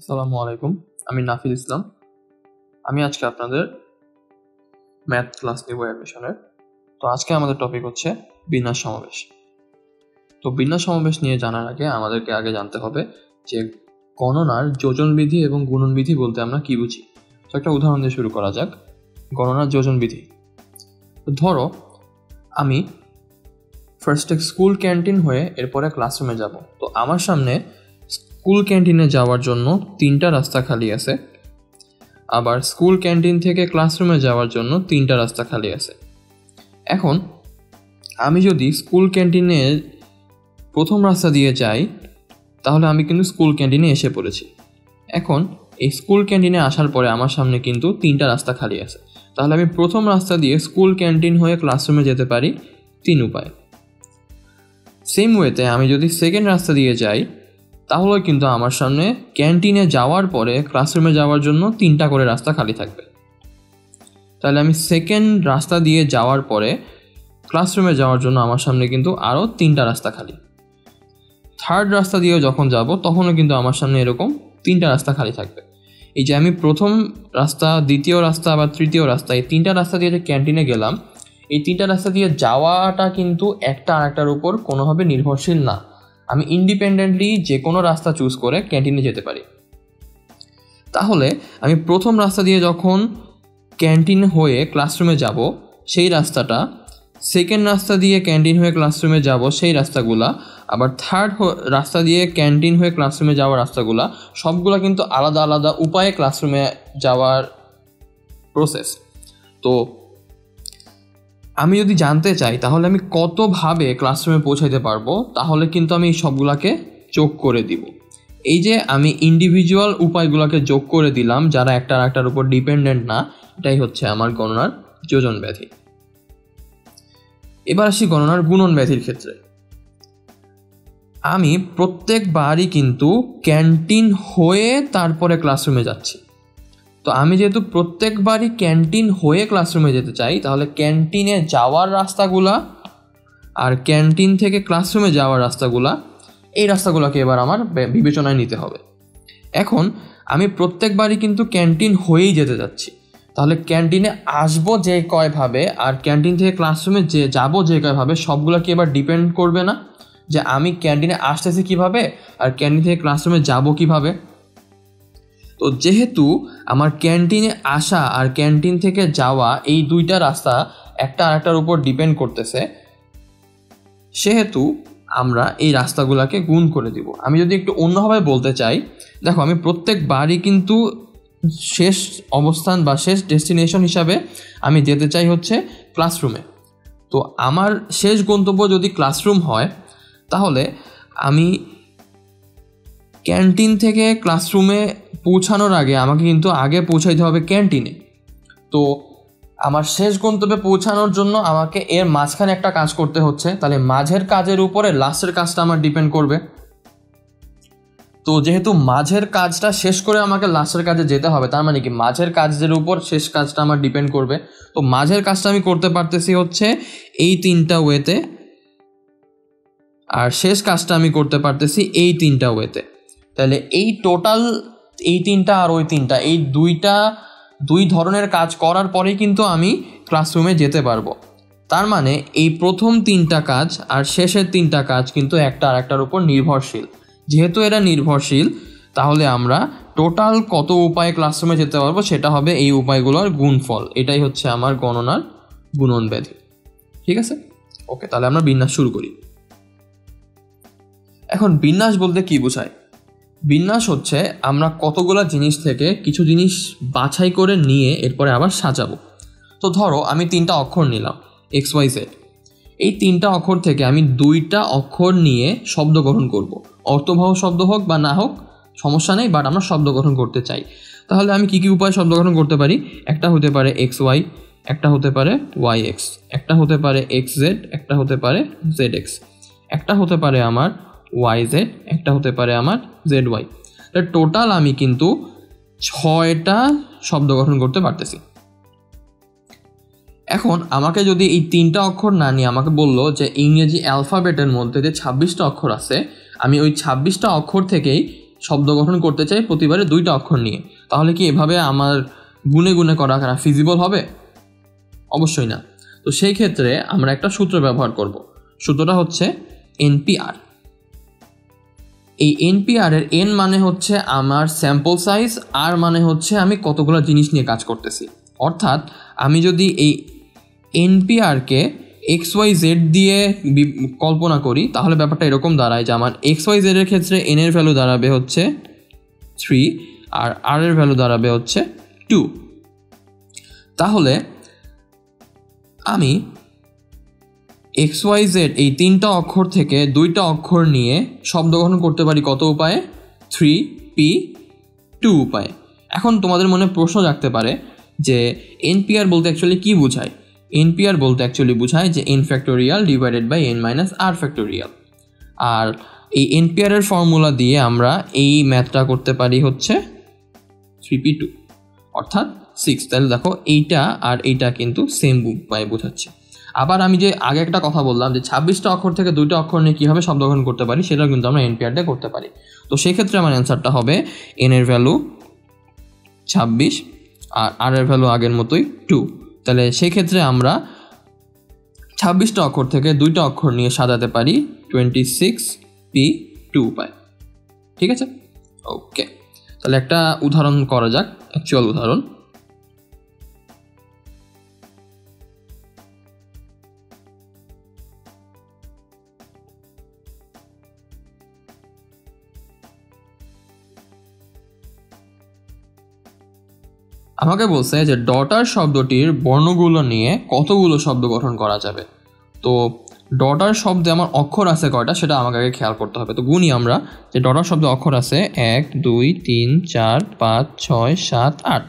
আসসালামু আলাইকুম, আমি নাফিল ইসলাম। আমি আজকে আপনাদের ম্যাথ ক্লাস নিব অ্যাডমিশনের। তো আজকে আমাদের টপিক হচ্ছে বিন্যাস সমাবেশ। তো বিন্যাস সমাবেশ নিয়ে জানার আগে আমাদেরকে আগে জানতে হবে যে গণনার যোজন বিধি এবং গুণন বিধি বলতে আমরা কি বুঝি। তো একটা উদাহরণ দিয়ে শুরু করা যাক। গণনার যোজন বিধি, ধরো আমি ফার্স্টে স্কুল ক্যান্টিন হয়ে এরপরে ক্লাসরুমে যাব। তো আমার সামনে স্কুল ক্যান্টিনে যাওয়ার জন্য 3টা রাস্তা খালি আছে, আবার স্কুল ক্যান্টিন থেকে ক্লাসরুমে যাওয়ার জন্য 3টা রাস্তা খালি আছে। এখন আমি যদি স্কুল ক্যান্টিনে প্রথম রাস্তা দিয়ে যাই তাহলে আমি কিন্তু স্কুল ক্যান্টিনে এসে পড়েছি। এখন এই স্কুল ক্যান্টিনে আসার পরে আমার সামনে কিন্তু 3টা রাস্তা খালি আছে, তাহলে আমি প্রথম রাস্তা দিয়ে স্কুল ক্যান্টিন হয়ে ক্লাসরুমে যেতে পারি 3 উপায়ে। সেম ওয়েতে আমি যদি সেকেন্ড রাস্তা দিয়ে যাই তাহলে কিন্তু আমার সামনে ক্যান্টিনে যাওয়ার পরে ক্লাসরুমে যাওয়ার জন্য 3টা করে রাস্তা খালি থাকবে। তাহলে আমি সেকেন্ড রাস্তা দিয়ে যাওয়ার পরে ক্লাসরুমে যাওয়ার জন্য আমার সামনে কিন্তু আরও 3টা রাস্তা খালি। থার্ড রাস্তা দিয়ে যখন যাব তখনও কিন্তু আমার সামনে এরকম 3টা রাস্তা খালি থাকবে। এই যে আমি প্রথম রাস্তা, দ্বিতীয় রাস্তা বা তৃতীয় রাস্তা, এই 3টা রাস্তা দিয়ে যে ক্যান্টিনে গেলাম, এই 3টা রাস্তা দিয়ে যাওয়াটা কিন্তু একটা আরেকটার উপর কোনোভাবে নির্ভরশীল না। আমি ইন্ডিপেন্ডেন্টলি যে কোনো রাস্তা চুজ করে ক্যান্টিনে যেতে পারি। তাহলে আমি প্রথম রাস্তা দিয়ে যখন ক্যান্টিন হয়ে ক্লাসরুমে যাব সেই রাস্তাটা, সেকেন্ড রাস্তা দিয়ে ক্যান্টিন হয়ে ক্লাসরুমে যাব সেই রাস্তাগুলা, আবার থার্ড রাস্তা দিয়ে ক্যান্টিন হয়ে ক্লাসরুমে যাওয়ার রাস্তাগুলা, সবগুলা কিন্তু আলাদা আলাদা উপায়ে ক্লাসরুমে যাওয়ার প্রসেস। তো আমি যদি জানতে চাই তাহলে আমি কতভাবে ক্লাসরুমে পৌঁছাইতে পারবো, তাহলে কিন্তু আমি সবগুলাকে যোগ করে দিব। এই যে আমি ইন্ডিভিজুয়াল উপায়গুলোকে যোগ করে দিলাম যারা একটা আরেকটার উপর ডিপেন্ডেন্ট না, এটাই হচ্ছে আমার গণনার যোজন ব্যাধি। এবার আসি গণনার গুণন ব্যাধির ক্ষেত্রে। আমি প্রত্যেকবারই কিন্তু ক্যান্টিন হয়ে তারপরে ক্লাসরুমে যাচ্ছি। তো আমি যেহেতু প্রত্যেকবারই ক্যান্টিন হয়ে ক্লাসরুমে যেতে চাই, তাহলে ক্যান্টিনে যাওয়ার রাস্তাগুলা আর ক্যান্টিন থেকে ক্লাসরুমে যাওয়ার রাস্তাগুলা, এই রাস্তাগুলোকে এবার আমার বিবেচনায় নিতে হবে। এখন আমি প্রত্যেকবারই কিন্তু ক্যান্টিন হয়েই যেতে যাচ্ছি, তাহলে ক্যান্টিনে আসবো যে কয়ভাবে আর ক্যান্টিন থেকে ক্লাসরুমে যে যাবো যে কয়ভাবে, সবগুলো কি এবার ডিপেন্ড করবে না যে আমি ক্যান্টিনে আসতেছি কিভাবে আর ক্যান্টিন থেকে ক্লাসরুমে যাব কিভাবে। তো যেহেতু আমার ক্যান্টিনে আসা আর ক্যান্টিন থেকে যাওয়া এই 2টা রাস্তা একটা আরেকটার উপর ডিপেন্ড করতেছে, সেহেতু আমরা এই রাস্তাগুলোকে গুণ করে দিব। আমি যদি একটু অন্যভাবে বলতে চাই, দেখো আমি প্রত্যেকবারই কিন্তু শেষ অবস্থান বা শেষ ডেস্টিনেশন হিসাবে আমি যেতে চাই হচ্ছে ক্লাসরুমে। তো আমার শেষ গন্তব্য যদি ক্লাসরুম হয়, তাহলে আমি ক্যান্টিন থেকে ক্লাসরুমে পৌঁছানোর আগে আমাকে কিন্তু আগে পৌঁছাইতে হবে ক্যান্টিনে। তো আমার শেষ গন্তব্যে পৌঁছানোর জন্য আমাকে এর মাঝখানে একটা কাজ করতে হচ্ছে, তাহলে মাঝের কাজের উপরে লাস্টের কাজটা আমার ডিপেন্ড করবে। তো যেহেতু মাঝের কাজটা শেষ করে আমাকে লাস্টের কাজে যেতে হবে, তার মানে কি মাঝের কাজের উপর শেষ কাজটা আমার ডিপেন্ড করবে। তো মাঝের কাজটা আমি করতে পারতেছি হচ্ছে এই 3টা ওয়েতে, আর শেষ কাজটা আমি করতে পারতেছি এই 3টা ওয়েতে। তাহলে এই টোটাল এই 3টা আর ওই 3টা, এই 2 ধরনের কাজ করার পরেই কিন্তু আমি ক্লাসরুমে যেতে পারবো। তার মানে এই প্রথম 3টা কাজ আর শেষের 3টা কাজ কিন্তু একটা আর একটার উপর নির্ভরশীল। যেহেতু এরা নির্ভরশীল, তাহলে আমরা টোটাল কত উপায়ে ক্লাসরুমে যেতে পারবো সেটা হবে এই উপায়গুলোর গুণফল। এটাই হচ্ছে আমার গণনার গুণন ব্যাধি। ঠিক আছে, ওকে, তাহলে আমরা বিন্যাস শুরু করি। এখন বিন্যাস বলতে কি বোঝায়? বিন্যাস হচ্ছে আমরা কতগুলো জিনিস থেকে কিছু জিনিস বাছাই করে নিয়ে এরপরে আবার সাজাবো। তো ধরো আমি 3টা অক্ষর নিলাম XYZ, এই 3টা অক্ষর থেকে আমি 2টা অক্ষর নিয়ে শব্দ গঠন করব। অর্থবহ শব্দ হোক বা না হোক সমস্যা নেই, বাট আমরা শব্দ গঠন করতে চাই। তাহলে আমি কী কী উপায়ে শব্দ গঠন করতে পারি? একটা হতে পারে XY, একটা হতে পারে YX, একটা হতে পারে XZ, একটা হতে পারে ZX, একটা হতে পারে আমার YZ, একটা হতে পারে আমার ZY। টোটাল আমি কিন্তু 6টা শব্দ গঠন করতে পারতেছি। এখন আমাকে যদি এই 3টা অক্ষর না নিয়ে আমাকে বললো যে ইংরেজি অ্যালফাবেটের মধ্যে যে 26টা অক্ষর আছে, আমি ওই 26টা অক্ষর থেকেই শব্দ গঠন করতে চাই প্রতিবারে 2টা অক্ষর নিয়ে, তাহলে কি এভাবে আমার গুনে গুনে করা ফিজিবল হবে? অবশ্যই না। তো সেই ক্ষেত্রে আমরা একটা সূত্র ব্যবহার করব। সূত্রটা হচ্ছে NPR। এই NPR এর N মানে হচ্ছে আমার স্যাম্পল সাইজ, আর মানে হচ্ছে আমি কতগুলো জিনিস নিয়ে কাজ করতেছি। অর্থাৎ আমি যদি এই NPR-কে XYZ দিয়ে কল্পনা করি, তাহলে ব্যাপারটা এরকম দাঁড়ায় যে আমার XYZ এর ক্ষেত্রে N এর ভ্যালু দাঁড়াবে হচ্ছে 3 আর R এর ভ্যালু দাঁড়াবে হচ্ছে 2। তাহলে আমি XYZ এই 3টা অক্ষর থেকে 2টা অক্ষর নিয়ে শব্দ গঠন করতে পারি কত উপায়ে? 3P 2 উপায়ে। এখন তোমাদের মনে প্রশ্ন জাগতে পারে যে NPR বলতে অ্যাকচুয়ালি কি বোঝায়? NPR বলতে অ্যাকচুয়ালি বোঝায় যে n factorial divided by n minus r factorial. আর এই NPR এর ফর্মুলা দিয়ে আমরা এই ম্যাথটা করতে পারি হচ্ছে 3p2 অর্থাৎ 6। তাহলে দেখো এইটা আর এইটা কিন্তু সেম উপায়ে বোঝাচ্ছে। আবার আমি যে আগে একটা কথা বললাম যে 26টা অক্ষর থেকে 2টা অক্ষর নিয়ে কীভাবে শব্দ গঠন করতে পারি, সেটাও কিন্তু আমরা NPR দিয়ে করতে পারি। তো সেক্ষেত্রে আমার অ্যান্সারটা হবে n এর ভ্যালু 26 আর r এর ভ্যালু আগের মতোই 2। তাহলে সেই ক্ষেত্রে আমরা 26টা অক্ষর থেকে 2টা অক্ষর নিয়ে সাজাতে পারি 26p2 উপায়। ঠিক আছে, ওকে। তাহলে একটা উদাহরণ করা যাক, অ্যাকচুয়াল উদাহরণ। আমাকে বলছে যে ডটার শব্দটির বর্ণগুলো নিয়ে কতগুলো শব্দ গঠন করা যাবে। তো ডটার শব্দে আমার অক্ষর আছে কয়টা সেটা আমাকে আগে খেয়াল করতে হবে। তো গুণি আমরা যে ডটার শব্দে অক্ষর আছে 1 2 3 4 5 6 7 8।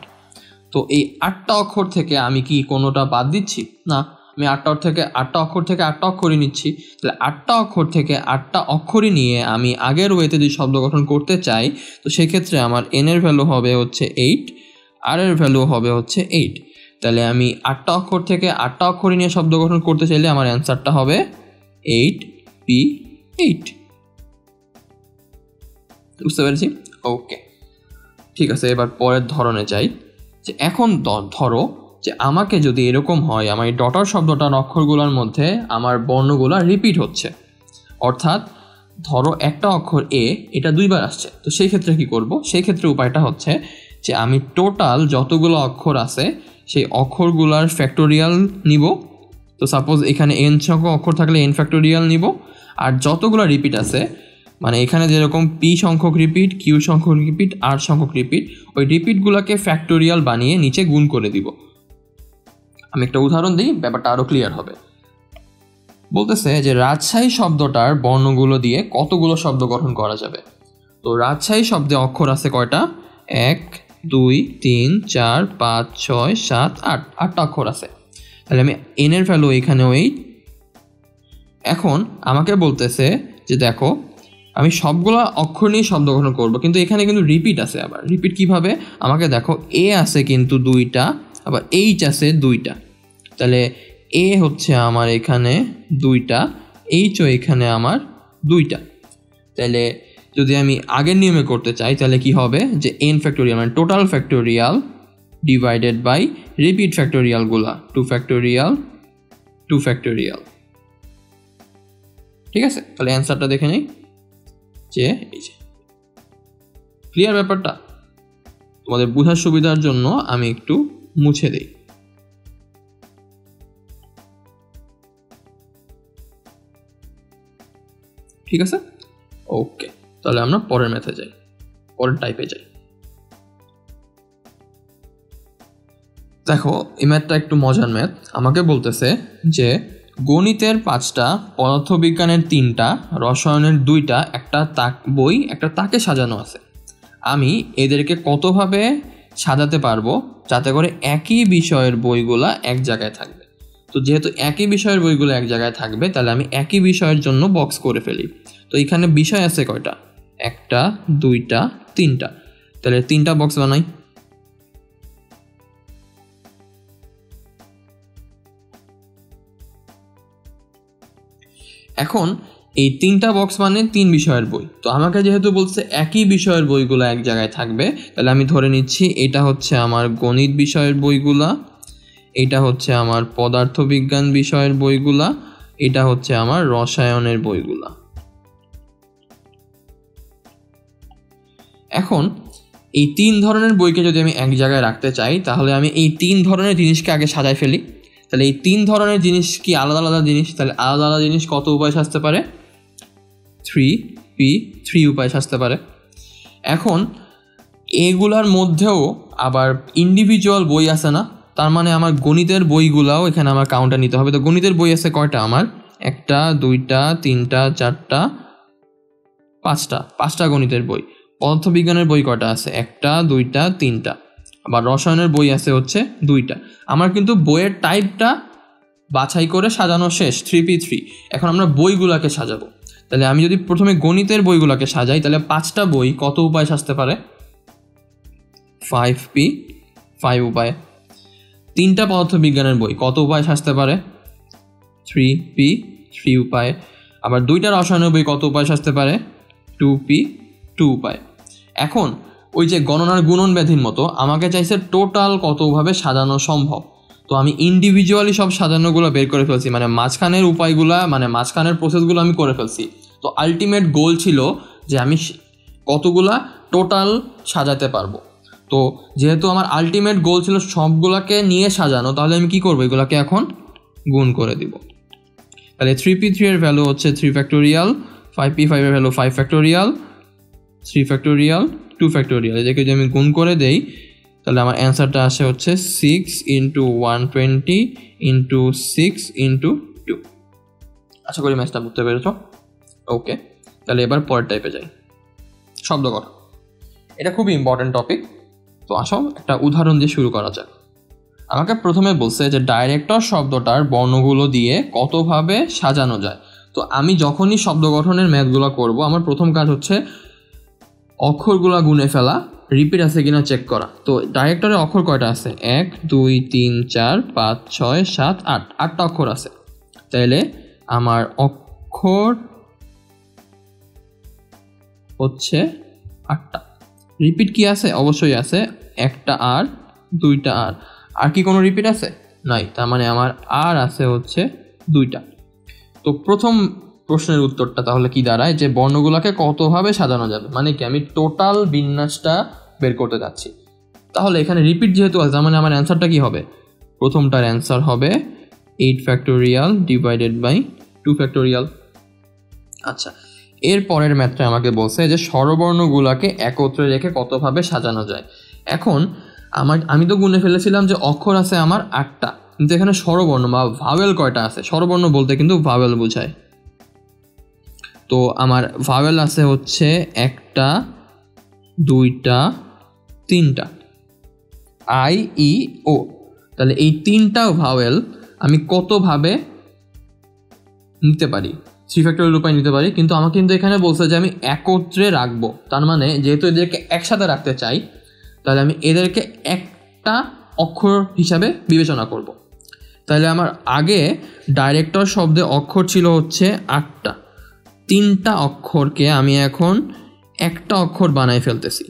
তো এই 8টা অক্ষর থেকে আমি কি কোনোটা বাদ দিচ্ছি? না, আমি 8টা অক্ষর থেকে 8টা অক্ষরই নিচ্ছি। তাহলে 8টা অক্ষর থেকে 8টা অক্ষরই নিয়ে আমি আগের ওয়েতে যদি শব্দ গঠন করতে চাই, তো সেক্ষেত্রে আমার n এর ভ্যালু হবে হচ্ছে 8, r এর ভ্যালু হবে হচ্ছে 8। তাহলে আমি 8টা অক্ষর থেকে 8টা অক্ষরই নিয়ে শব্দ গঠন করতে চাইলে আমার অ্যান্সারটা হবে 8p8। বুঝতে পেরেছি? ওকে, ঠিক আছে। এবার পরের ধরনে যাই। যে এখন ধরো যে আমাকে যদি এরকম হয় আমার এই ডটার শব্দটার অক্ষরগুলোর মধ্যে আমার বর্ণগুলো রিপিট হচ্ছে, অর্থাৎ ধরো একটা অক্ষর এ, এটা 2বার আসছে। তো সেই ক্ষেত্রে কি করব? সেই ক্ষেত্রে উপায়টা হচ্ছে যে আমি টোটাল যতগুলো অক্ষর আছে সেই অক্ষরগুলার ফ্যাক্টোরিয়াল নিব। তো সাপোজ এখানে n সংখ্যক অক্ষর থাকলে n ফ্যাক্টোরিয়াল নিব, আর যতগুলো রিপিট আছে মানে এখানে যেরকম p সংখ্যক রিপিট, q সংখ্যক রিপিট, r সংখ্যক রিপিট, ওই রিপিটগুলোকে ফ্যাক্টোরিয়াল বানিয়ে নিচে গুণ করে দিব। আমি একটা উদাহরণ দিই, ব্যাপারটা আরও ক্লিয়ার হবে। বলতেছে যে রাজশাহী শব্দটার বর্ণগুলো দিয়ে কতগুলো শব্দ গঠন করা যাবে। তো রাজশাহী শব্দে অক্ষর আছে কয়টা? 1 2 3 4 5 6 7 8, 8টা অক্ষর আছে। তাহলে আমি n এর ভ্যালু এখানে 8। এখন আমাকে বলতেছে যে দেখো আমি সবগুলো অক্ষর নিয়ে শব্দ গঠন করব, কিন্তু এখানে কিন্তু রিপিট আছে। আবার রিপিট কিভাবে? আমাকে দেখো এ আছে কিন্তু 2টা, আবার এইচ আছে 2টা। তাহলে এ হচ্ছে আমার এখানে 2টা, এইচও এখানে আমার 2টা। তাহলে যদি আমি আগের নিয়মে করতে চাই তাহলে কি হবে যে n ফ্যাক্টোরিয়াল মানে total factorial divided by repeat ফ্যাক্টোরিয়ালগুলা 2 ফ্যাক্টোরিয়াল 2 ফ্যাক্টোরিয়াল। ঠিক আছে, তাহলে অ্যান্সারটা দেখে নেই যে এই যে ক্লিয়ার ব্যাপারটা। তোমাদের বোঝার সুবিধার জন্য আমি একটু মুছে দেই। ঠিক আছে, ওকে। তাহলে আমরা পরের ম্যাথে যাই, পরের টাইপে যাই। দেখো এই ম্যাথটা একটু মজার ম্যাথ। আমাকে বলতেছে যে গণিতের 5টা, পদার্থবিজ্ঞানের 3টা, রসায়নের 2টা একটা বই একটা তাকে সাজানো আছে। আমি এদেরকে কতভাবে সাজাতে পারবো যাতে করে একই বিষয়ের বইগুলা এক জায়গায় থাকবে। তো যেহেতু একই বিষয়ের বইগুলো এক জায়গায় থাকবে, তাহলে আমি একই বিষয়ের জন্য বক্স করে ফেলি। তো এখানে বিষয় আছে কয়টা? 1টা 2টা 3টা। তাহলে 3টা বক্স বানাই। এখন এই 3টা বক্স মানে 3 বিষয়ের বই। তো আমাকে যেহেতু বলছে একই বিষয়ের বইগুলো এক জায়গায় থাকবে, তাহলে আমি ধরে নিচ্ছি এটা হচ্ছে আমার গণিত বিষয়ের বইগুলা, এটা হচ্ছে আমার পদার্থবিজ্ঞান বিষয়ের বইগুলা, এটা হচ্ছে আমার রসায়নের বইগুলা। এখন এই 3 ধরনের বইকে যদি আমি এক জায়গায় রাখতে চাই, তাহলে আমি এই 3 ধরনের জিনিসকে আগে সাজায় ফেলি। তাহলে এই 3 ধরনের জিনিস কি আলাদা আলাদা জিনিস, তাহলে আলাদা আলাদা জিনিস কত উপায় সাজতে পারে? 3 উপায় সাজতে পারে। এখন এগুলার মধ্যেও আবার ইন্ডিভিজুয়াল বই আছে না, তার মানে আমার গণিতের বইগুলাও এখানে আমার কাউন্টার নিতে হবে। তো গণিতের বই আছে কয়টা? আমার 1টা 2টা 3টা 4টা 5টা গণিতের বই। পদার্থবিজ্ঞানের বই কয়টা আছে? 1টা 2টা 3টা। আবার রসায়নের বই আছে হচ্ছে 2টা। আমার কিন্তু বইয়ের টাইপটা বাছাই করে সাজানো শেষ, 3p3। এখন আমরা বইগুলাকে সাজাবো। তাহলে আমি যদি প্রথমে গণিতের বইগুলাকে সাজাই, তাহলে 5টা বই কত উপায় সাজতে পারে? 5 উপায়। 3টা পদার্থবিজ্ঞানের বই কত উপায় সাজতে পারে? 3 উপায়। আবার 2টা রসায়নের বই কত উপায় সাজতে পারে? 2 উপায়। এখন ওই যে গণনার গুণন ব্যাধির মতো আমাকে চাইছে টোটাল কতভাবে সাজানো সম্ভব। তো আমি ইন্ডিভিজুয়ালি সব সাজানোগুলো বের করে ফেলছি, মানে মাঝখানের উপায়গুলা, মানে মাঝখানের প্রসেসগুলো আমি করে ফেলছি। তো আলটিমেট গোল ছিল যে আমি কতগুলা টোটাল সাজাতে পারবো। তো যেহেতু আমার আলটিমেট গোল ছিল সবগুলাকে নিয়ে সাজানো, তাহলে আমি কি করবো? এগুলাকে এখন গুণ করে দিব। তাহলে 3p3 এর ভ্যালু হচ্ছে 3 ফ্যাক্টোরিয়াল, 5p5 এর ভ্যালু 5 ফ্যাক্টোরিয়াল, 3 ফ্যাক্টোরিয়াল, 2 ফ্যাক্টোরিয়াল। এটাকে যদি আমি গুণ করে দেই, তাহলে আমার অ্যান্সারটা আসে হচ্ছে 6 × 120 × 6 × 2। আশা করি ম্যাথটা বুঝতে পেরেছো। ওকে, তাহলে এবার পরের টাইপে যাই, শব্দ গঠন। এটা খুবই ইম্পর্টেন্ট টপিক। তো আসো একটা উদাহরণ দিয়ে শুরু করা যাক। আমাকে প্রথমে বলছে যে ডাইরেক্টর শব্দটার বর্ণগুলো দিয়ে কতভাবে সাজানো যায়। তো আমি যখনই শব্দ গঠনের ম্যাথগুলো করব, আমার প্রথম কাজ হচ্ছে অক্ষরগুলা গুনে ফেলা, রিপিট আছে কিনা চেক করা। তো ডাইরেক্টরে অক্ষর কয়টা আছে? 1 2 3 4 5 6 7 8, 8টা অক্ষর আছে। তাইলে আমার অক্ষর হচ্ছে 8টা। রিপিট কি আছে? অবশ্যই আছে, 1টা আর 2টা আর। আর কি কোনো রিপিট আছে? নাই। তার মানে আমার আর আছে হচ্ছে 2টা। তো প্রথম প্রশ্নের উত্তরটা তাহলে কি দাঁড়ায়? যে বর্ণগুলোকে কতভাবে সাজানো যাবে, মানে কি আমি টোটাল বিন্যাসটা বের করতে যাচ্ছি। তাহলে এখানে রিপিট যেহেতু আছে, তার মানে আমার অ্যান্সারটা কি হবে? প্রথমটার অ্যান্সার হবে 8 ফ্যাক্টোরিয়াল ডিভাইডেড বাই 2 ফ্যাক্টোরিয়াল। আচ্ছা, এর পরের ম্যাথটা আমাকে বলছে যে স্বরবর্ণগুলোকে একত্রে রেখে কতভাবে সাজানো যায়। এখন আমি তো গুনে ফেলেছিলাম যে অক্ষর আছে আমার 8টা, কিন্তু এখানে স্বরবর্ণ বা ভাওয়েল কয়টা আছে? স্বরবর্ণ বলতে কিন্তু ভাওয়েল বোঝায়। তো আমার ভাওয়েল আছে হচ্ছে 1টা 2টা 3টা, আই ই ও। তাহলে এই 3টা ভাওয়েল আমি কতভাবে নিতে পারি? 3 ফ্যাক্টোরিয়াল উপায় নিতে পারি, কিন্তু আমাকে কিন্তু এখানে বলছে যে আমি একত্রে রাখবো। তার মানে যেহেতু এদেরকে একসাথে রাখতে চাই, তাহলে আমি এদেরকে একটা অক্ষর হিসাবে বিবেচনা করব। তাহলে আমার আগে ডাইরেক্টর শব্দে অক্ষর ছিল হচ্ছে 8টা, 3টা অক্ষরকে আমি এখন একটা অক্ষর বানাই ফেলতেছি।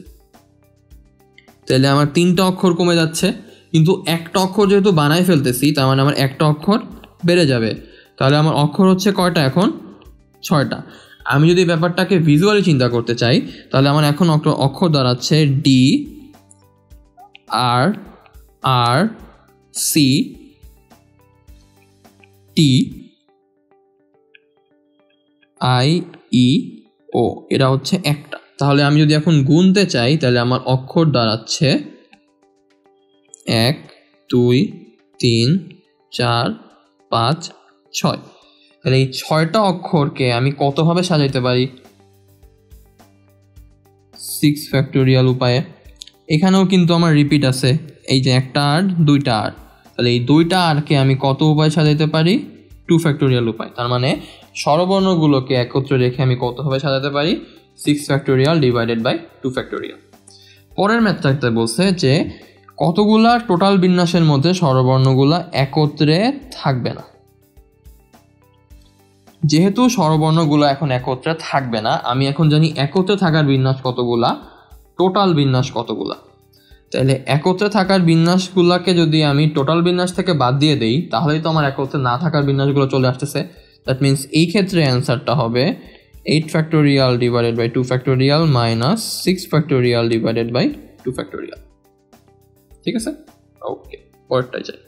তাহলে আমার 3টা অক্ষর কমে যাচ্ছে, কিন্তু একটা অক্ষর যেহেতু বানাই ফেলতেছি, তার মানে আমার একটা অক্ষর বেড়ে যাবে। তাহলে আমার অক্ষর হচ্ছে কয়টা এখন? 6টা। আমি যদি ব্যাপারটাকে ভিজুয়ালি চিন্তা করতে চাই, তাহলে আমার এখন অক্ষর দাঁড়াচ্ছে D R R C T I E O. এটা হচ্ছে একটা। তাহলে আমি যদি এখন গুনতে চাই, তাহলে আমার অক্ষর দাঁড়াচ্ছে 1 2 3 4 5 6। তাহলে এই 6টা অক্ষরকে আমি কতভাবে সাজাইতে পারি? 6 ফ্যাক্টোরিয়াল উপায়ে। এখানেও কিন্তু আমার রিপিট আছে, এই যে 1টা আর 2টা আর। তাহলে এই 2টা আরকে আমি কত উপায় সাজাইতে পারি? 2 ফ্যাক্টোরিয়াল উপায়। তার মানে স্বরবর্ণগুলোকে একত্রে রেখে আমি কতভাবে সাজাতে পারি? 6 ফ্যাক্টোরিয়াল ডিভাইডেড বাই 2 ফ্যাক্টোরিয়াল। পরের ম্যাথটাতে বলছে যে কতগুলা টোটাল বিন্যাসের মধ্যে স্বরবর্ণগুলা একত্রে থাকবে না। যেহেতু স্বরবর্ণগুলো এখন একত্রে থাকবে না, আমি এখন জানি একত্রে থাকার বিন্যাস কতগুলা, টোটাল বিন্যাস কতগুলা। তাহলে একত্রে থাকার বিন্যাসগুলোকে যদি আমি টোটাল বিন্যাস থেকে বাদ দিয়ে দেই, তাহলেই তো আমার একত্রে না থাকার বিন্যাসগুলো চলে আসতেছে। দ্যাট মিনস এই ক্ষেত্রে অ্যান্সারটা হবে 8 factorial divided by 2 factorial minus 6 factorial divided by 2 factorial. ঠিক আছে, ওকে, পরেরটাই যাই।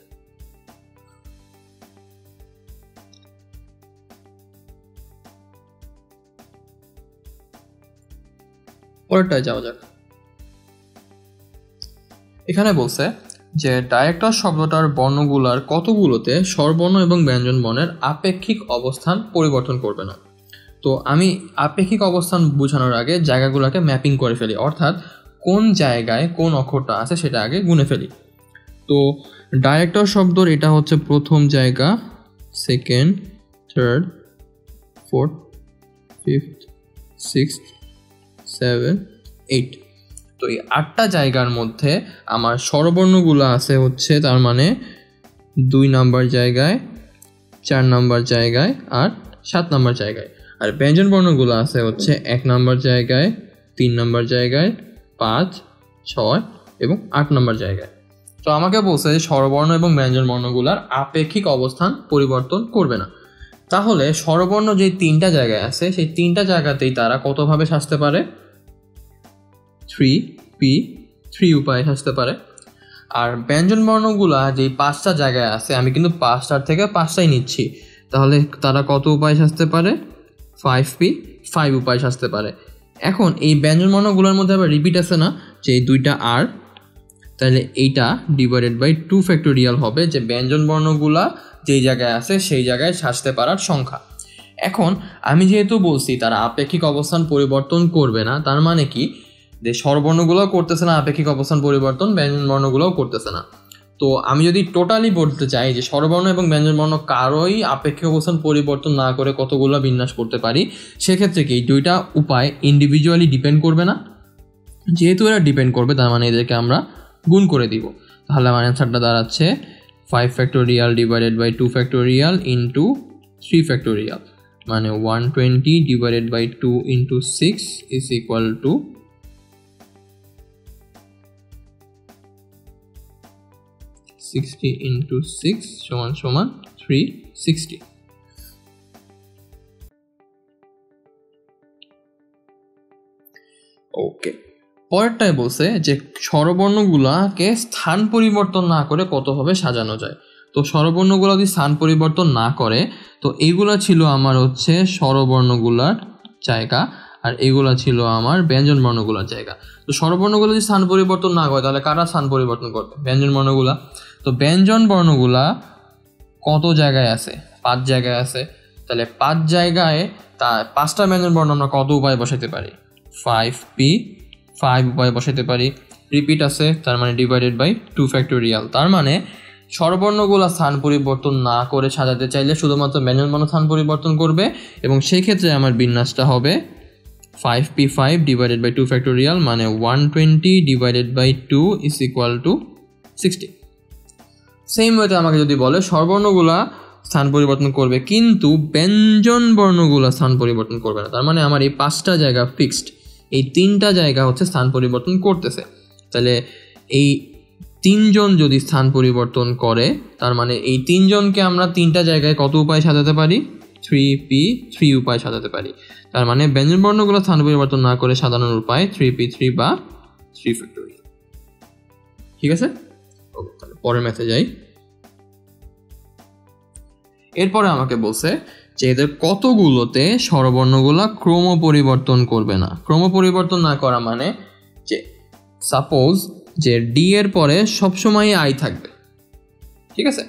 পরেরটায় যাওয়া যাক। এখানে বলছে যে ডাইরেক্টর শব্দটার বর্ণগুলার কতগুলোতে স্বরবর্ণ এবং ব্যঞ্জন বর্ণের আপেক্ষিক অবস্থান পরিবর্তন করবে না। তো আমি আপেক্ষিক অবস্থান বোঝানোর আগে জায়গাগুলোকে ম্যাপিং করে ফেলি, অর্থাৎ কোন জায়গায় কোন অক্ষরটা আছে সেটা আগে গুনে ফেলি। তো ডাইরেক্টর শব্দর এটা হচ্ছে প্রথম জায়গা, second, third, fourth, fifth, sixth, 7, 8। তো এই 8টা জায়গার মধ্যে আমার স্বরবর্ণগুলো আছে হচ্ছে তার মানে 2 নাম্বার জায়গায়, 4 নাম্বার জায়গায় আর 7 নাম্বার জায়গায়। আর ব্যঞ্জন বর্ণগুলো আছে হচ্ছে 1 নাম্বার জায়গায়, 3 নাম্বার জায়গায়, 5, 6 এবং 8 নাম্বার জায়গায়। তো আমাকে বলছে যে স্বরবর্ণ এবং ব্যঞ্জন বর্ণগুলোর আপেক্ষিক অবস্থান পরিবর্তন করবে না। তাহলে স্বরবর্ণ যে 3টা জায়গায় আছে সেই 3টা জায়গাতেই তারা কতভাবে সাজতে পারে? 3 উপায়ে সাজতে পারে। আর ব্যঞ্জন বর্ণগুলা যে 5টা জায়গায় আছে, আমি কিন্তু 5টার থেকে 5টাই নিচ্ছি, তাহলে তারা কত উপায়ে সাজতে পারে? 5 উপায়ে সাজতে পারে। এখন এই ব্যঞ্জন বর্ণগুলোর মধ্যে আবার রিপিট আছে না, যে এই 2টা আর, তাহলে এইটা ডিভাইডেড বাই 2 ফ্যাক্টোরিয়াল হবে যে ব্যঞ্জন বর্ণগুলা যেই জায়গায় আছে সেই জায়গায় সাজতে পারার সংখ্যা। এখন আমি যেহেতু বলছি তারা আপেক্ষিক অবস্থান পরিবর্তন করবে না, তার মানে কি যে স্বরবর্ণগুলোও করতেছে না আপেক্ষিক অবস্থান পরিবর্তন, ব্যঞ্জন বর্ণগুলোও করতেছে না। তো আমি যদি টোটালি বলতে চাই যে স্বরবর্ণ এবং ব্যঞ্জন বর্ণ কারোই আপেক্ষিক অবস্থান পরিবর্তন না করে কতগুলো বিন্যাস করতে পারি, সেক্ষেত্রে কি এই 2টা উপায় ইন্ডিভিজুয়ালি ডিপেন্ড করবে না? যেহেতু এরা ডিপেন্ড করবে তার মানে এদেরকে আমরা গুণ করে দিব। তাহলে আমার অ্যান্সারটা দাঁড়াচ্ছে 5 factorial divided by 2 factorial into 3 factorial, মানে 120 divided by 2 into 6 is equal to 60 into 6 সমান সমান 360। ওকে, পরেরটায় বলছে যে স্বরবর্ণগুলাকে স্থান পরিবর্তন না করে কতভাবে সাজানো যায়। তো স্বরবর্ণগুলো যদি স্থান পরিবর্তন না করে, তো এইগুলা ছিল আমার হচ্ছে স্বরবর্ণগুলার জায়গা, আর এগুলা ছিল আমার ব্যঞ্জন বর্ণগুলার জায়গা। তো স্বরবর্ণগুলো যদি স্থান পরিবর্তন না করে তাহলে কারা স্থান পরিবর্তন করবে? ব্যঞ্জন বর্ণগুলা। তো ব্যঞ্জন বর্ণগুলা কত জায়গায় আছে? 5 জায়গায় আছে। তাহলে 5 জায়গায় 5টা ব্যঞ্জন বর্ণ আমরা কত উপায়ে বসাইতে পারি? 5 উপায়ে বসাইতে পারি। রিপিট আছে, তার মানে ডিভাইডেড বাই 2 ফ্যাক্টোরিয়াল। তার মানে স্বরবর্ণগুলো স্থান পরিবর্তন না করে সাজাতে চাইলে শুধুমাত্র ব্যঞ্জন বর্ণ স্থান পরিবর্তন করবে, এবং সেই ক্ষেত্রে আমার বিন্যাসটা হবে 5 ডিভাইডেড বাই 2 ফ্যাক্টোরিয়াল, মানে 120 divided by 2 is equal to 60। Same ওয়েতে আমাকে যদি বলে স্বরবর্ণগুলা স্থান পরিবর্তন করবে কিন্তু ব্যঞ্জন বর্ণগুলা স্থান পরিবর্তন করবে না, তার মানে আমার এই 5টা জায়গা ফিক্সড, এই 3টা জায়গা হচ্ছে স্থান পরিবর্তন করতেছে। তাহলে এই 3 জন যদি স্থান পরিবর্তন করে, তার মানে এই 3 জনকে আমরা 3টা জায়গায় কত উপায় সাজাতে পারি? 3 উপায় সাজাতে পারি। তার মানে ব্যঞ্জন বর্ণগুলো স্থান পরিবর্তন না করে সাজানোর উপায় 3 বা 3 ফ্যাক্টোরিয়াল। ঠিক আছে, ওকে, তাহলে পরের ম্যাথে যাই। এরপরে আমাকে বলছে যে এদের কতগুলোতে স্বরবর্ণগুলা ক্রম পরিবর্তন করবে না। ক্রম পরিবর্তন না করা মানে যে সাপোজ যে ডি এর পরে সবসময় আই থাকবে, ঠিক আছে?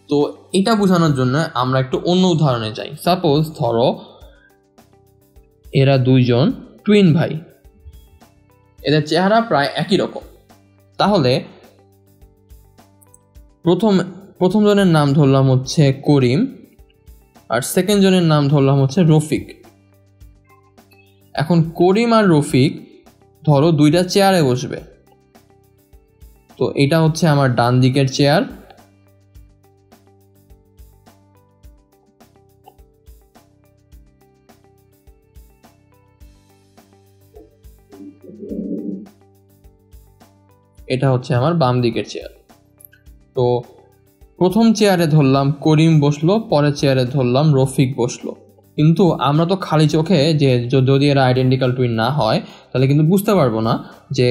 তো এটা বোঝানোর জন্য আমরা একটু অন্য উদাহরণে যাই। সাপোজ ধরো এরা 2 জন টুইন ভাই, এদের চেহারা প্রায় একই রকম। তাহলে প্রথম জনের নাম ধরলাম হচ্ছে করিম, আর সেকেন্ড জনের নাম ধরলাম হচ্ছে রফিক। এখন করিম আর রফিক ধরো 2টা চেয়ারে বসবে। তো এটা হচ্ছে আমার ডান দিকের চেয়ার, এটা হচ্ছে আমার বাম দিকের চেয়ার। তো প্রথম চেয়ারে ধরলাম করিম বসলো, পরের চেয়ারে ধরলাম রফিক বসলো। কিন্তু আমরা তো খালি চোখে যে যদি এরা আইডেন্টিক্যাল টুইন না হয় তাহলে কিন্তু বুঝতে পারবো না যে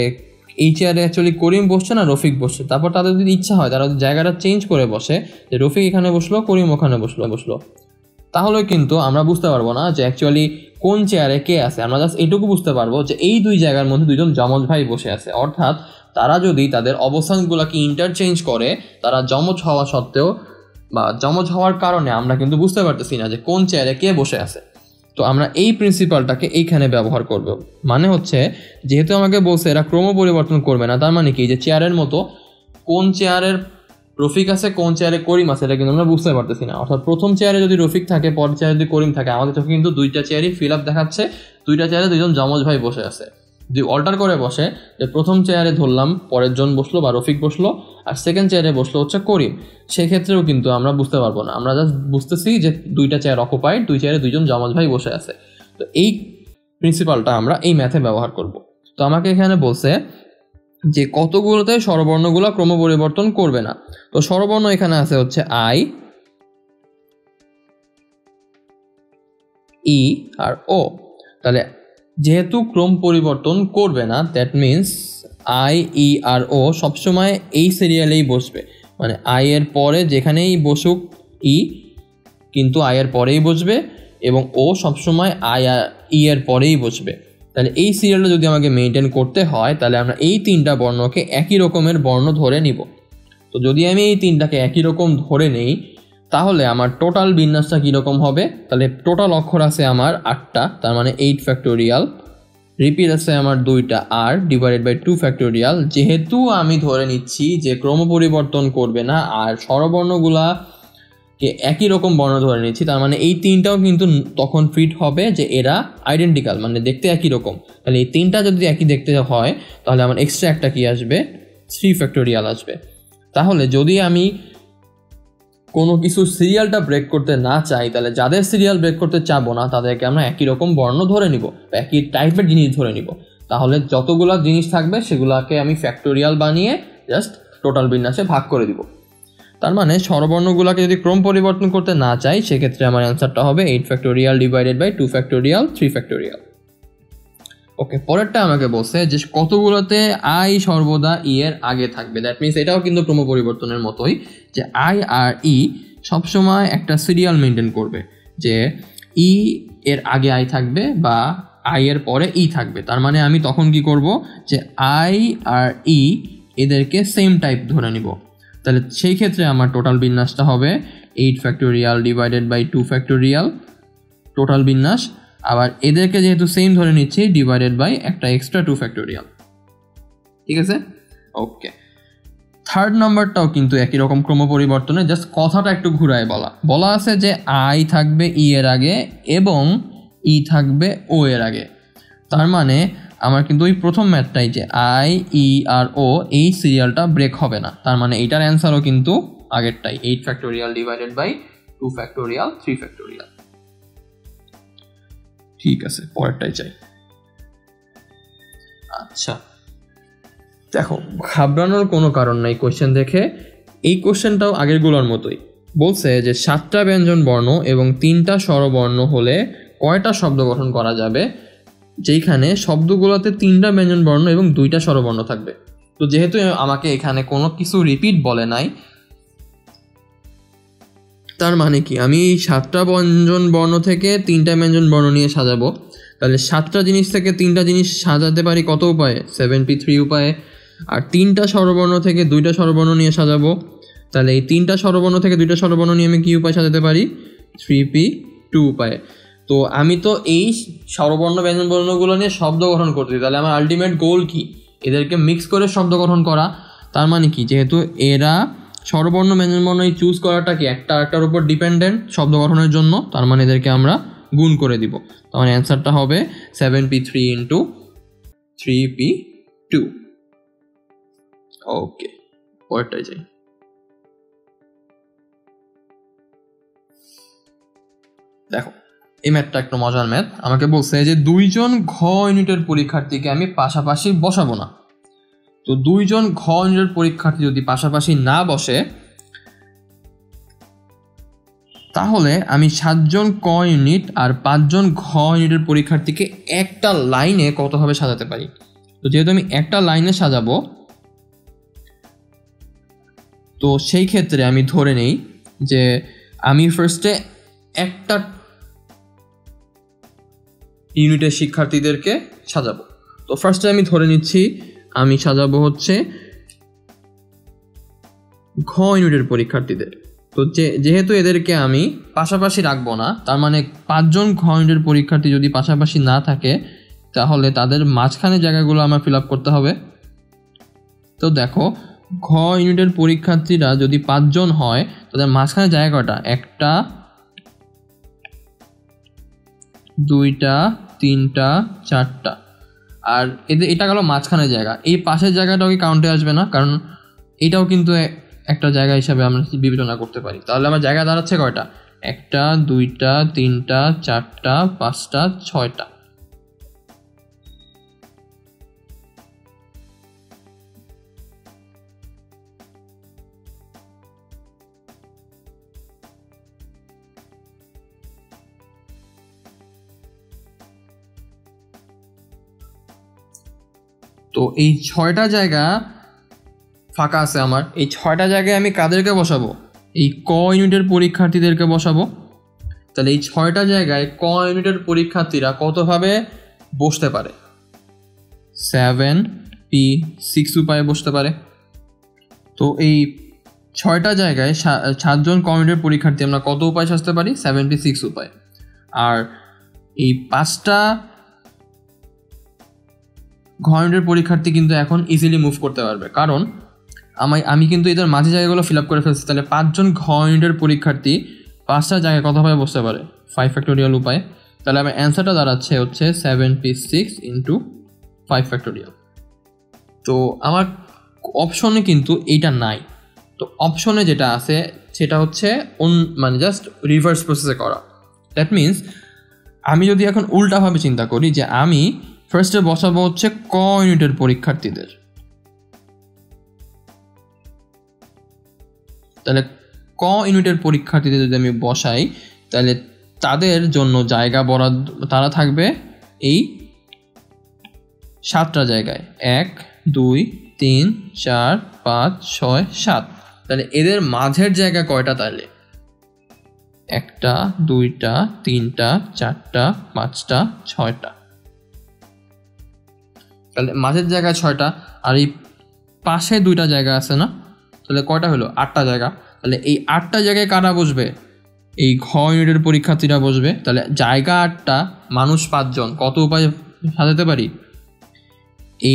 এই চেয়ারে অ্যাকচুয়ালি করিম বসছে না রফিক বসছে। তারপর তাদের যদি ইচ্ছা হয় তারা জায়গাটা চেঞ্জ করে বসে, যে রফিক এখানে বসলো করিম ওখানে বসলো, তাহলে কিন্তু আমরা বুঝতে পারবো না যে অ্যাকচুয়ালি কোন চেয়ারে কে আছে। আমরা জাস্ট এইটুকু বুঝতে পারবো যে এই দুই জায়গার মধ্যে দুইজন যমজ ভাই বসে আছে। অর্থাৎ তারা যদি তাদের অবস্থানগুলোকে ইন্টারচেঞ্জ করে, তারা যমজ হওয়া সত্ত্বেও বা যমজ হওয়ার কারণে আমরা কিন্তু বুঝতে পারতেছি না যে কোন চেয়ারে কে বসে আছে। তো আমরা এই প্রিন্সিপালটাকে এইখানে ব্যবহার করব। মানে হচ্ছে যেহেতু আমাকে বলছে এরা ক্রম পরিবর্তন করবে না, তার মানে কি যে চেয়ারের মতো কোন চেয়ারের রফিক আছে কোন চেয়ারে করিম আছে এটা কিন্তু আমরা বুঝতে পারতেছি না। অর্থাৎ প্রথম চেয়ারে যদি রফিক থাকে, পরের চেয়ারে যদি করিম থাকে, আমাদের চোখে কিন্তু দুইটা চেয়ারই ফিল আপ দেখাচ্ছে, দুইটা চেয়ারে দুইজন যমজ ভাই বসে আছে। যদি অল্টার করে বসে, যে প্রথম চেয়ারে ধরলাম পরের জন বসলো বা রফিক বসলো, আর সেকেন্ড চেয়ারে বসলো হচ্ছে করিম, সেক্ষেত্রেও কিন্তু আমরা বুঝতে পারবো না। আমরা জাস্ট বুঝতেছি যে দুইটা চেয়ার অকুপাইড, দুই চেয়ারে দুইজন যমজ ভাই বসে আছে। তো এই প্রিন্সিপালটা আমরা এই ম্যাথে ব্যবহার করব। তো আমাকে এখানে বলছে যে কতগুলোতে স্বরবর্ণগুলো ক্রম পরিবর্তন করবে না। তো স্বরবর্ণ এখানে আছে হচ্ছে আই, ই আর ও। তাহলে যেহেতু ক্রম পরিবর্তন করবে না, দ্যাট মিনস আই, ই আর ও সবসময় এই সিরিয়ালেই বসবে। মানে আই এর পরে যেখানেই বসুক ই কিন্তু আই এর পরেই বসবে, এবং ও সবসময় আই আর ই এর পরেই বসবে। তাহলে এই সিরিয়ালটা যদি আমাকে মেনটেন করতে হয় তাহলে আমরা এই তিনটা বর্ণকে একই রকমের বর্ণ ধরে নিব। তো যদি আমি এই তিনটাকে একই রকম ধরে নেই তাহলে আমার টোটাল বিন্যাসটা কীরকম হবে? তাহলে টোটাল অক্ষর আছে আমার 8টা, তার মানে 8 ফ্যাক্টোরিয়াল। রিপিট আছে আমার 2টা আর ডিভাইডেড বাই 2 ফ্যাক্টোরিয়াল। যেহেতু আমি ধরে নিচ্ছি যে ক্রম পরিবর্তন করবে না আর স্বরবর্ণগুলাকে একই রকম বর্ণ ধরে নিচ্ছি, তার মানে এই তিনটাও কিন্তু তখন ফিট হবে যে এরা আইডেন্টিক্যাল, মানে দেখতে একই রকম। তাহলে এই তিনটা যদি একই দেখতে হয় তাহলে আমার এক্সট্রা একটা কি আসবে? 3 ফ্যাক্টোরিয়াল আসবে। তাহলে যদি আমি কোনো কিছু সিরিয়ালটা ব্রেক করতে না চাই, তাহলে যাদের সিরিয়াল ব্রেক করতে চাবো না তাদেরকে আমরা একই রকম বর্ণ ধরে নিব, একই টাইপের জিনিস ধরে নিব। তাহলে যতগুলো জিনিস থাকবে সেগুলোকে আমি ফ্যাক্টোরিয়াল বানিয়ে জাস্ট টোটাল বিন্যাসে ভাগ করে দিব। তার মানে স্বরবর্ণগুলোকে যদি ক্রম পরিবর্তন করতে না চাই সেক্ষেত্রে আমার অ্যান্সারটা হবে 8 factorial divided by 2 factorial 3 factorial. Okay, পরেরটা আমাকে বলছে যে কতগুলোতে আই সর্বদা ই এর আগে থাকবে। দ্যাট মিনস এটাও কিন্তু ক্রম পরিবর্তনের মতোই, যে আই আর ই সবসময় একটা সিরিয়াল মেনটেন করবে, যে ই এর আগে আই থাকবে বা আই এর পরে ই থাকবে। তার মানে আমি তখন কি করব, যে আই আর ই এদেরকে সেম টাইপ ধরে নিব। তাহলে সেই ক্ষেত্রে আমার টোটাল বিন্যাসটা হবে 8 factorial divided by 2 factorial total বিন্যাস। আবার এদেরকে যেহেতু সেম ধরে নিচ্ছি ডিভাইডেড বাই একটা এক্সট্রা 2 ফ্যাক্টোরিয়াল। ঠিক আছে, ওকে। থার্ড নাম্বারটাও কিন্তু একই রকম ক্রম পরিবর্তনে, জাস্ট কথাটা একটু ঘুরায় বলা আছে যে আই থাকবে ই এর আগে এবং ই থাকবে ও এর আগে। তার মানে আমার কিন্তু ওই প্রথম ম্যাথটাই, যে আই, ই আর ও এই সিরিয়ালটা ব্রেক হবে না। তার মানে এইটার অ্যান্সারও কিন্তু আগেরটাই, 8 factorial divided by 2 factorial 3 factorial. ঠিক আছে, পরেরটাই চাই। আচ্ছা দেখো, ঘাবড়ানোর কোনো কারণ নাই কোয়েশ্চেন দেখে। এই কোয়েশ্চেনটাও আগেরগুলোর মতোই বলছে যে 7টা ব্যঞ্জন বর্ণ এবং 3টা স্বরবর্ণ হলে কয়টা শব্দ গঠন করা যাবে, যেখানে শব্দগুলোতে 3টা ব্যঞ্জন বর্ণ এবং 2টা স্বরবর্ণ থাকবে। তো যেহেতু আমাকে এখানে কোনো কিছু রিপিট বলে নাই, তার মানে কি আমি এই 7টা ব্যঞ্জন বর্ণ থেকে 3টা ব্যঞ্জন বর্ণ নিয়ে সাজাবো। তাহলে 7টা জিনিস থেকে 3টা জিনিস সাজাতে পারি কত উপায়ে? 7p3 উপায়ে। আর 3টা স্বরবর্ণ থেকে 2টা স্বরবর্ণ নিয়ে সাজাবো। তাহলে এই 3টা স্বরবর্ণ থেকে 2টা স্বরবর্ণ নিয়ে আমি কি উপায় সাজাতে পারি? 3p2 উপায়ে। তো আমি তো এই স্বরবর্ণ ব্যঞ্জন বর্ণগুলো নিয়ে শব্দ গঠন করতেছি, তাহলে আমার আলটিমেট গোল কি? এদেরকে মিক্স করে শব্দ গঠন করা। তার মানে কি, যেহেতু এরা স্বরবর্ণ ব্যঞ্জনবর্ণ এই চুজ করাটা কি একটা একটার উপর ডিপেন্ডেন্ট শব্দ গঠনের জন্য, তার মানে এদেরকে আমরা গুণ করে দিব। তার মানে অ্যান্সারটা হবে 7p3 ইন্টু 3p2। ওকে, পরেরটাই যাই। দেখো এই ম্যাথটা একটা মজার ম্যাথ। আমাকে বলছে যে 2 জন ঘ ইউনিটের পরীক্ষার্থীকে আমি পাশাপাশি বসাবো না। তো 2 জন ঘ ইউনিটের পরীক্ষার্থী যদি পাশাপাশি না বসে, তাহলে আমি 7 জন ক ইউনিট আর 5 জন ঘ ইউনিটের পরীক্ষার্থীকে একটা লাইনে কতভাবে সাজাতে পারি। তো যেহেতু আমি একটা লাইনে সাজাবো, তো সেই ক্ষেত্রে আমি ধরে নেই যে আমি ফার্স্টে একটা ইউনিটের শিক্ষার্থীদেরকে সাজাবো। তো ফার্স্টে আমি ধরে নিচ্ছি আমি সাজাবো হচ্ছে ঘ ইউনিটের পরীক্ষার্থীদের। তো যেহেতু এদেরকে আমি পাশাপাশি রাখবো না, তার মানে 5 জন ঘ ইউনিটের পরীক্ষার্থী যদি পাশাপাশি না থাকে, তাহলে তাদের মাঝখানে জায়গাগুলো আমার ফিল আপ করতে হবে। তো দেখো, ঘ ইউনিটের পরীক্ষার্থীরা যদি 5 জন হয়, তাদের মাঝখানে জায়গা কটা? 1টা 2টা 3টা 4টা, আর এটা গেল মাঝখানে জায়গা। এই পাশের জায়গাটাও কি কাউন্টে আসবে না? কারণ এটাও কিন্তু একটা জায়গা হিসাবে আমরা বিবেচনা করতে পারি। তাহলে আমার জায়গা দাঁড়াচ্ছে কয়টা? 1টা 2টা 3টা 4টা 5টা 6টা। তো এই 6টা জায়গা ফাঁকা আছে আমার। এই 6টা জায়গায় আমি কাদেরকে বসাবো? এই ক ইউনিটের পরীক্ষার্থীদেরকে বসাবো। তাহলে এই 6টা জায়গায় ক ইউনিটের পরীক্ষার্থীরা কতভাবে বসতে পারে? 7p6 উপায়ে বসতে পারে। তো এই 6টা জায়গায় 7 জন ক ইউনিটের পরীক্ষার্থী আমরা কত উপায় সাজতে পারি? 7p6 উপায়। আর এই 5টা ঘ ইউনিটের পরীক্ষার্থী কিন্তু এখন ইজিলি মুভ করতে পারবে, কারণ আমি কিন্তু এদের মাঝে জায়গাগুলো ফিল আপ করে ফেলছি। তাহলে 5 জন ঘ ইউনিটের পরীক্ষার্থী 5টা জায়গায় কতভাবে বসতে পারে? 5 ফ্যাক্টোরিয়াল উপায়। তাহলে আমার অ্যান্সারটা দাঁড়াচ্ছে হচ্ছে 7p6 × 5 ফ্যাক্টোরিয়াল। তো আমার অপশনে কিন্তু এইটা নাই। তো অপশনে যেটা আছে সেটা হচ্ছে মানে জাস্ট রিভার্স প্রসেসে করা। দ্যাট মিনস আমি যদি এখন উল্টাভাবে চিন্তা করি যে আমি ফার্স্টে বসাবো হচ্ছে ক ইউনিটের পরীক্ষার্থীদের, তাহলে ক ইউনিটের পরীক্ষার্থীদের যদি আমি বসাই, তাহলে তাদের জন্য জায়গা বরাদ্দ তারা থাকবে এই 7টা জায়গায়। 1 2 3 4 5 6 7। তাহলে এদের মাঝের জায়গা কয়টা? তাহলে 1টা 2টা 3টা 4টা 5টা 6টা। তাহলে মাঝের জায়গা 6টা, আর এই পাশে 2টা জায়গা আছে না? তাহলে কয়টা হলো? 8টা জায়গা। তাহলে এই 8টা জায়গায় কারা বসবে? এই ঘ ইউনিটের পরীক্ষার্থীরা বসবে। তাহলে জায়গা 8টা, মানুষ 5 জন, কত উপায় সাজাতে পারি?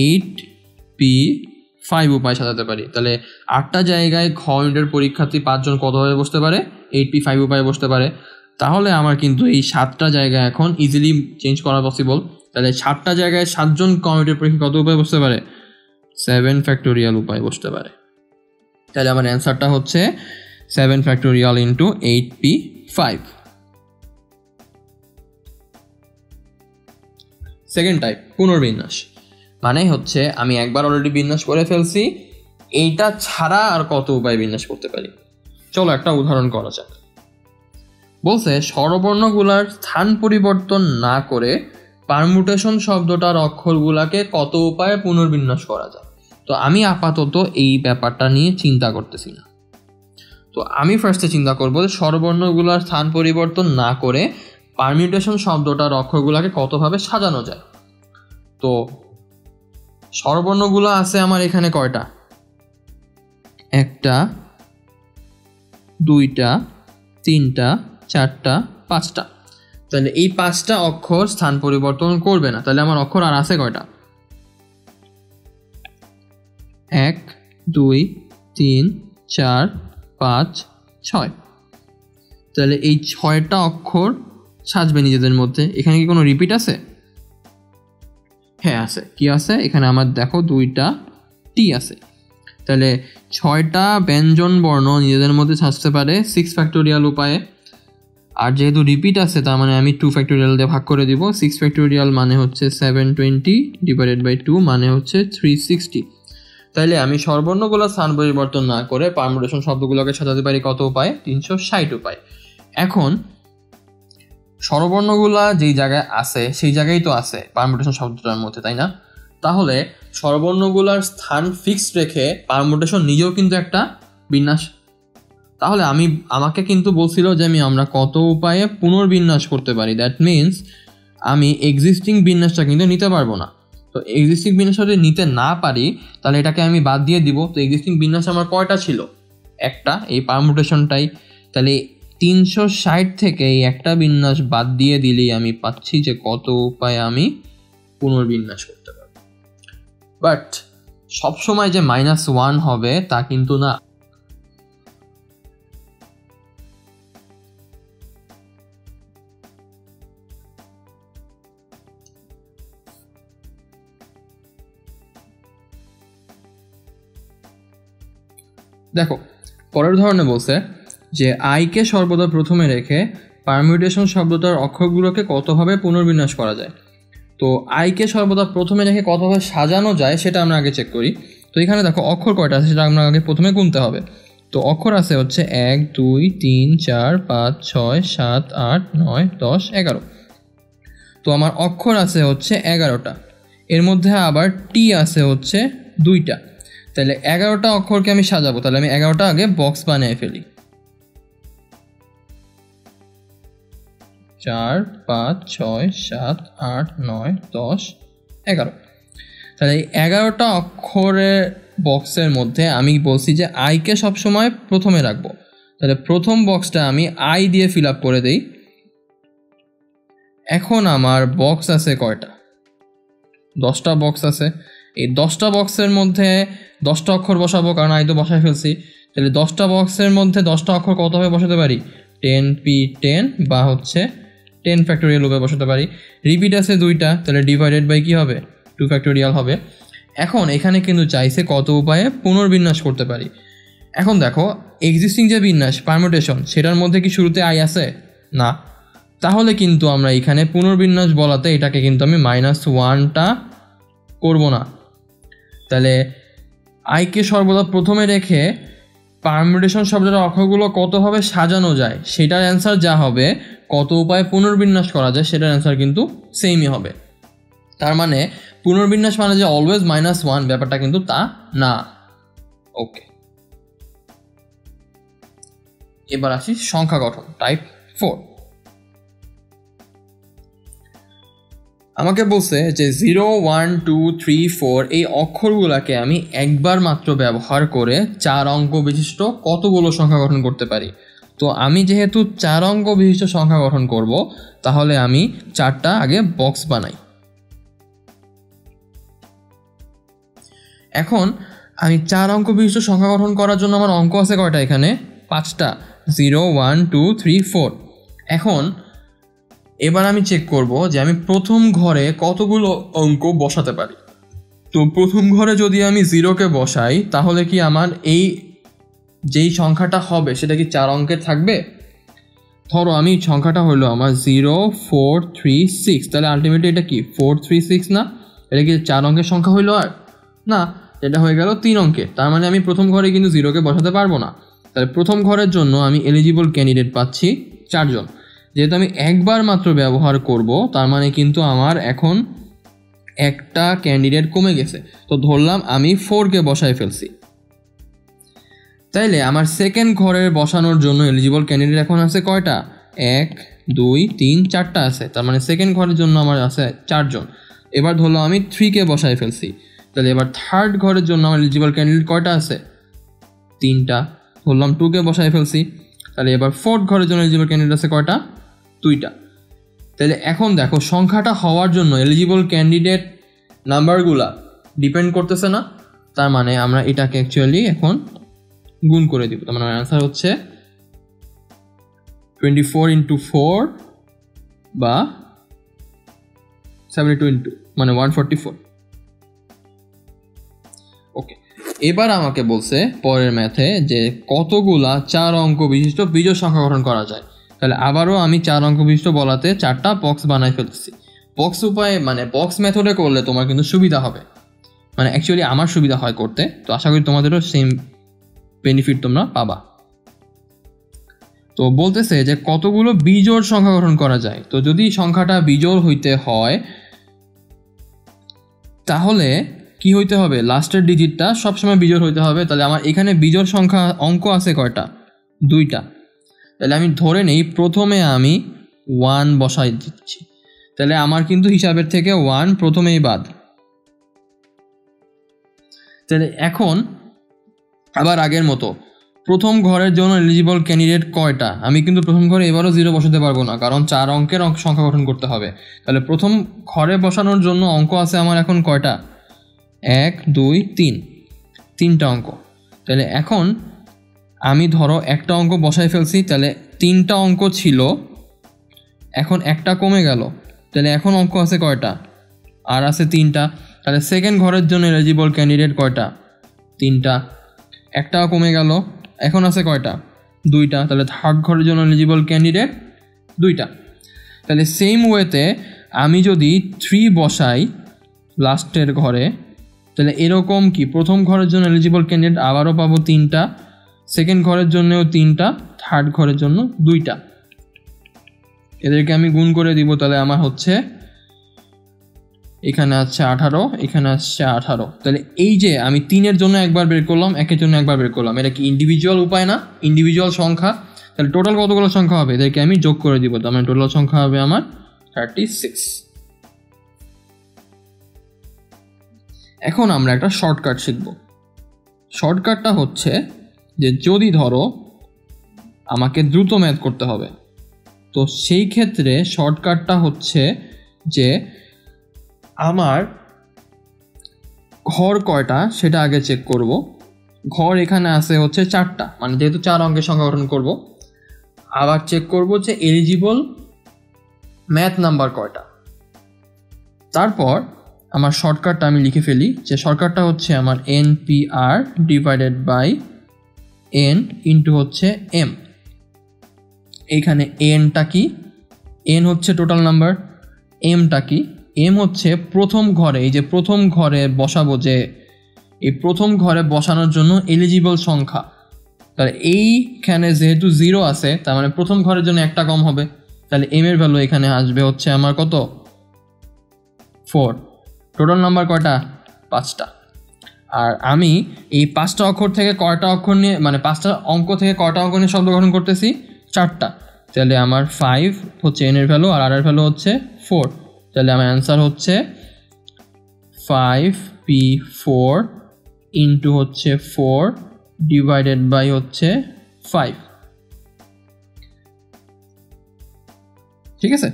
8p5 উপায় সাজাতে পারি। তাহলে 8টা জায়গায় ঘ ইউনিটের পরীক্ষার্থী 5 জন কতভাবে বসতে পারে? 8p5 উপায়ে বসতে পারে। তাহলে আমার কিন্তু এই 7টা জায়গা এখন ইজিলি চেঞ্জ করা পসিবল। তাহলে 7টা জায়গায় 7 জন ক ইউনিটের পরীক্ষা কত উপায়ে বসতে পারে? 7 ফ্যাক্টোরিয়াল উপায়ে বসতে পারে। তাহলে আমার অ্যান্সারটা হচ্ছে 7 ফ্যাক্টোরিয়াল × 8p5। সেকেন্ড টাইপ, পুনর্বিন্যাস। মানে হচ্ছে আমি একবার অলরেডি বিন্যাস করে ফেলছি, এইটা ছাড়া আর কত উপায় বিন্যাস করতে পারি। চলো একটা উদাহরণ করা যাক। বলছে স্বরবর্ণগুলার স্থান পরিবর্তন না করে পারমুটেশন শব্দটার অক্ষরগুলাকে কত উপায়ে পুনর্বিন্যাস করা যায়। তো আমি আপাতত এই ব্যাপারটা নিয়ে চিন্তা করতেছি না। তো আমি ফার্স্টে চিন্তা করবো যে স্বরবর্ণগুলার স্থান পরিবর্তন না করে পারমিউটেশন শব্দটার অক্ষরগুলাকে কতভাবে সাজানো যায়। তো স্বরবর্ণগুলো আছে আমার এখানে কয়টা? 1টা 2টা 3টা 4টা 5টা। তাহলে এই 5টা অক্ষর স্থান পরিবর্তন করবে না। তাহলে আমার অক্ষর আর আছে কয়টা? 1 2 3 4 5 6। তাহলে এই 6টা অক্ষর সাজবে নিজেদের মধ্যে। এখানে কি কোনো রিপিট আছে? হ্যাঁ আছে। কি আছে এখানে? আমার দেখো 2টা টি আছে। তাহলে 6টা ব্যঞ্জন বর্ণ নিজেদের মধ্যে সাজতে পারে 6 ফ্যাক্টোরিয়াল উপায়ে। আর যেহেতু রিপিট আছে তার মানে আমি 2 ফ্যাক্টোরিয়াল দিয়ে ভাগ করে দিব। 6 ফ্যাক্টোরিয়াল মানে হচ্ছে 720 ডিভাইডেড বাই 2 মানে হচ্ছে 360। তাইলে আমি সর্বর্ণগুলো স্থান পরিবর্তন না করে পারমুটেশন শব্দগুলোকে সাজাতে পারি কত উপায়? 360 উপায়। এখন স্বরবর্ণগুলা যেই জায়গায় আছে সেই জায়গায় তো আছে পারমুটেশন শব্দটার মধ্যে, তাই না? তাহলে স্বরবর্ণগুলার স্থান ফিক্সড রেখে পারমুটেশন নিজেও কিন্তু একটা বিন্যাস। তাহলে আমাকে কিন্তু বলছিল যে আমরা কত উপায়ে পুনর্বিন্যাস করতে পারি। দ্যাট মিনস আমি এক্সিস্টিং বিন্যাসটা কিন্তু নিতে পারবো না। তো এক্সিস্টিং বিন্যাস যদি নিতে না পারি তাহলে এটাকে আমি বাদ দিয়ে দিব। তো এক্সিস্টিং বিন্যাস আমার কয়টা ছিল? একটা, এই পারমুটেশনটাই। তাহলে 360 থেকে এই একটা বিন্যাস বাদ দিয়ে দিলেই আমি পাচ্ছি যে কত উপায়ে আমি পুনর্বিন্যাস করতে পারবো। বাট সবসময় যে -1 হবে তা কিন্তু না। দেখো পরের ধরনে বলছে যে আইকে সর্বদা প্রথমে রেখে পারমিউটেশন শব্দটার অক্ষরগুলোকে কতভাবে পুনর্বিন্যাস করা যায়। তো আইকে সর্বদা প্রথমে রেখে কতভাবে সাজানো যায় সেটা আমরা আগে চেক করি। তো এখানে দেখো অক্ষর কয়টা আছে সেটা আমরা আগে প্রথমে গুনতে হবে। তো অক্ষর আছে হচ্ছে 1 2 3 4 5 6 7 8 9 10 11। তো আমার অক্ষর আছে হচ্ছে 11টা, এর মধ্যে আবার টি আছে হচ্ছে 2টা। তাহলে 11টা অক্ষরকে আমি সাজাবো, তাহলে আমি 11টা আগে বক্স বানিয়ে ফেলি। 4 5 6 7 8 9 10 11। তাহলে এই 11টা অক্ষরের বক্সের মধ্যে আমি বলছি যে আইকে সবসময় প্রথমে রাখবো। তাহলে প্রথম বক্সটা আমি আই দিয়ে ফিল আপ করে দেই। এখন আমার বক্স আছে কয়টা? 10টা বক্স আছে। এই 10টা বক্সের মধ্যে 10টা অক্ষর বসাবো, কারণ আই তো বসায় ফেলছি। তাহলে 10টা বক্সের মধ্যে 10টা অক্ষর কতভাবে বসাতে পারি? 10p10 বা হচ্ছে 10 ফ্যাক্টোরিয়াল রূপে বসাতে পারি। রিপিট আছে 2টা, তাহলে ডিভাইডেড বাই কি হবে? 2 ফ্যাক্টোরিয়াল হবে। এখন এখানে কিন্তু চাইছে কত উপায়ে পুনর্বিন্যাস করতে পারি। এখন দেখো এক্সিস্টিং যে বিন্যাস পারমিউটেশন সেটার মধ্যে কি শুরুতে আই আছে? না। তাহলে কিন্তু আমরা এখানে পুনর্বিন্যাস বলাতে এটাকে কিন্তু আমি -1টা করব না। তাহলে আইকে সর্বদা প্রথমে রেখে পারমিউটেশন শব্দের অক্ষরগুলো কতভাবে সাজানো যায় সেটার অ্যান্সার যা হবে, কত উপায়ে পুনর্বিন্যাস করা যায় সেটার অ্যান্সার কিন্তু সেমই হবে। তার মানে পুনর্বিন্যাস মানে যে অলওয়েজ -1 ব্যাপারটা কিন্তু তা না। ওকে, এবার আসি সংখ্যা গঠন টাইপ 4। আমাকে বলছে যে 0 1 2 3 4 এই অক্ষরগুলোকে আমি একবার মাত্র ব্যবহার করে 4 অঙ্ক বিশিষ্ট কতগুলো সংখ্যা গঠন করতে পারি। তো আমি যেহেতু 4 অঙ্ক বিশিষ্ট সংখ্যা গঠন করব, তাহলে আমি 4টা আগে বক্স বানাই। এখন আমি 4 অঙ্ক বিশিষ্ট সংখ্যা গঠন করার জন্য আমার অঙ্ক আছে কয়টা? এখানে 5টা, 0 1 2 3 4। এখন এবার আমি চেক করব যে আমি প্রথম ঘরে কতগুলো অঙ্ক বসাতে পারি। তো প্রথম ঘরে যদি আমি 0কে বসাই তাহলে কি আমার এই যেই সংখ্যাটা হবে সেটা কি 4 অঙ্কের থাকবে? ধরো আমি সংখ্যাটা হলো আমার 0 4 3 6, তাহলে আলটিমেটলি এটা কি 4 3 6 না? এটা কি 4 অঙ্কের সংখ্যা হইলো? আর না, এটা হয়ে গেল 3 অঙ্কের। তার মানে আমি প্রথম ঘরে কিন্তু 0কে বসাতে পারবো না। তাহলে প্রথম ঘরের জন্য আমি এলিজিবল ক্যান্ডিডেট পাচ্ছি 4 জন। যেহেতু আমি একবার মাত্র ব্যবহার করব, তার মানে কিন্তু আমার এখন একটা ক্যান্ডিডেট কমে গেছে। তো ধরলাম আমি 4কে বসায় ফেলছি। তাইলে আমার সেকেন্ড ঘরের বসানোর জন্য এলিজিবল ক্যান্ডিডেট এখন আছে কয়টা? 1 2 3 4টা আছে। তার মানে সেকেন্ড ঘরের জন্য আমার আছে 4 জন। এবার ধরলাম আমি 3কে বসায় ফেলছি। তাহলে এবার থার্ড ঘরের জন্য আমার এলিজিবল ক্যান্ডিডেট কয়টা আছে? 3টা। ধরলাম 2কে বসায় ফেলছি। তাহলে এবার ফোর্থ ঘরের জন্য এলিজিবল ক্যান্ডিডেট আছে কয়টা? 2টা। তাহলে এখন দেখো সংখ্যাটা হওয়ার জন্য এলিজিবল ক্যান্ডিডেট নাম্বারগুলা ডিপেন্ড করতেছে না। তার মানে আমরা এটাকে অ্যাকচুয়ালি এখন গুণ করে দিব। তার মানে অ্যান্সার হচ্ছে 24 × 4 বা 72 মানে 144। ওকে, এবার আমাকে বলছে পরের ম্যাথে যে কতগুলা 4 অঙ্ক বিশিষ্ট বিজোড় সংখ্যা গঠন করা যায়। তাহলে আবারও আমি 4 অঙ্ক বিশিষ্ট বলাতে 4টা বক্স বানাই ফেলছি। বক্স উপায়ে মানে বক্স মেথডে করলে তোমার কিন্তু সুবিধা হবে, মানে অ্যাকচুয়ালি আমার সুবিধা হয় করতে। তো আশা করি তোমাদেরও সেম বেনিফিট তোমরা পাবা। তো বলতেছে যে কতগুলো বিজোড় সংখ্যা গঠন করা যায়। তো যদি সংখ্যাটা বিজোড় হইতে হয় তাহলে কি হইতে হবে, লাস্টের ডিজিটটা সবসময় বিজোড় হইতে হবে। তাহলে আমার এখানে বিজোড় সংখ্যা অঙ্ক আছে কয়টা, 2টা। তাহলে আমি ধরে নেই প্রথমে আমি 1 বসাই দিচ্ছি, তাহলে আমার কিন্তু হিসাবের থেকে 1 প্রথমেই বাদ। তাহলে এখন আবার আগের মতো প্রথম ঘরের জন্য এলিজিবল ক্যান্ডিডেট কয়টা, আমি কিন্তু প্রথম ঘরে এবারও 0 বসাতে পারবো না, কারণ 4 অঙ্কের সংখ্যা গঠন করতে হবে। তাহলে প্রথম ঘরে বসানোর জন্য অঙ্ক আছে আমার এখন কয়টা, 1 2 3, 3টা অঙ্ক। তাহলে এখন আমি ধরো একটা অঙ্ক বসাই ফেলছি, তাহলে 3টা অঙ্ক ছিল, এখন একটা কমে গেল, তাহলে এখন অঙ্ক আছে কয়টা, আর আছে 3টা। তাহলে সেকেন্ড ঘরের জন্য এলিজিবল ক্যান্ডিডেট কয়টা, 3টা, একটাও কমে গেল, এখন আছে কয়টা, 2টা। তাহলে থার্ড ঘরের জন্য এলিজিবল ক্যান্ডিডেট 2টা। তাহলে সেম ওয়েতে আমি যদি 3 বসাই লাস্টের ঘরে, তাহলে এরকম কি প্রথম ঘরের জন্য এলিজিবল ক্যান্ডিডেট আবারও পাবো 3টা, সেকেন্ড ঘরের জন্যও 3টা, থার্ড ঘরের জন্য 2টা। এদেরকে আমি গুণ করে দিব, তাহলে আমার হচ্ছে এখানে আছে 18, এখানে আসছে 18। তাহলে এই যে আমি 3-এর জন্য একবার বের করলাম, 1-এর জন্য একবার বের করলাম, এটা কি ইন্ডিভিজুয়াল উপায় না, ইন্ডিভিজুয়াল সংখ্যা। তাহলে টোটাল কতগুলো সংখ্যা হবে, এদেরকে আমি যোগ করে দিব, তার মানে টোটাল সংখ্যা হবে আমার 36। এখন আমরা একটা শর্টকাট শিখব। শর্টকাটটা হচ্ছে যে যদি ধরো আমাকে দ্রুত ম্যাথ করতে হবে, তো সেই ক্ষেত্রে শর্টকাটটা হচ্ছে যে আমার ঘর কয়টা সেটা আগে চেক করব। ঘর এখানে আছে হচ্ছে 4টা, মানে যেহেতু 4 অঙ্কের সংখ্যা গঠন করব। আবার চেক করব যে এলিজিবল ম্যাথ নাম্বার কয়টা। তারপর আমার শর্টকাটটা আমি লিখে ফেলি, যে শর্টকাটটা হচ্ছে আমার NPR divided by N into হচ্ছে M। এইখানে Nটা কি, N হচ্ছে টোটাল নাম্বার, Mটা কি, M হচ্ছে প্রথম ঘরে, এই যে প্রথম ঘরে বসাবো, যে এই প্রথম ঘরে বসানোর জন্য এলিজিবল সংখ্যা। তাহলে এইখানে যেহেতু 0 আছে, তার মানে প্রথম ঘরের জন্য একটা কম হবে, তাহলে M এর ভ্যালু এখানে আসবে হচ্ছে আমার কত, 4। টোটাল নাম্বার কয়টা, 5টা। আর আমি এই 5টা অক্ষর থেকে কয়টা অক্ষর নিয়ে, মানে 5টা অঙ্ক থেকে কয়টা অঙ্ক নিয়ে শব্দ গঠন করতেছি, 4টা। তাহলে আমার 5 হচ্ছে N এর ভ্যালু, আর R এর ভ্যালু হচ্ছে 4। তাহলে আমার অ্যান্সার হচ্ছে 5P4 ইন্টু হচ্ছে 4 ডিভাইডেড বাই হচ্ছে 5। ঠিক আছে,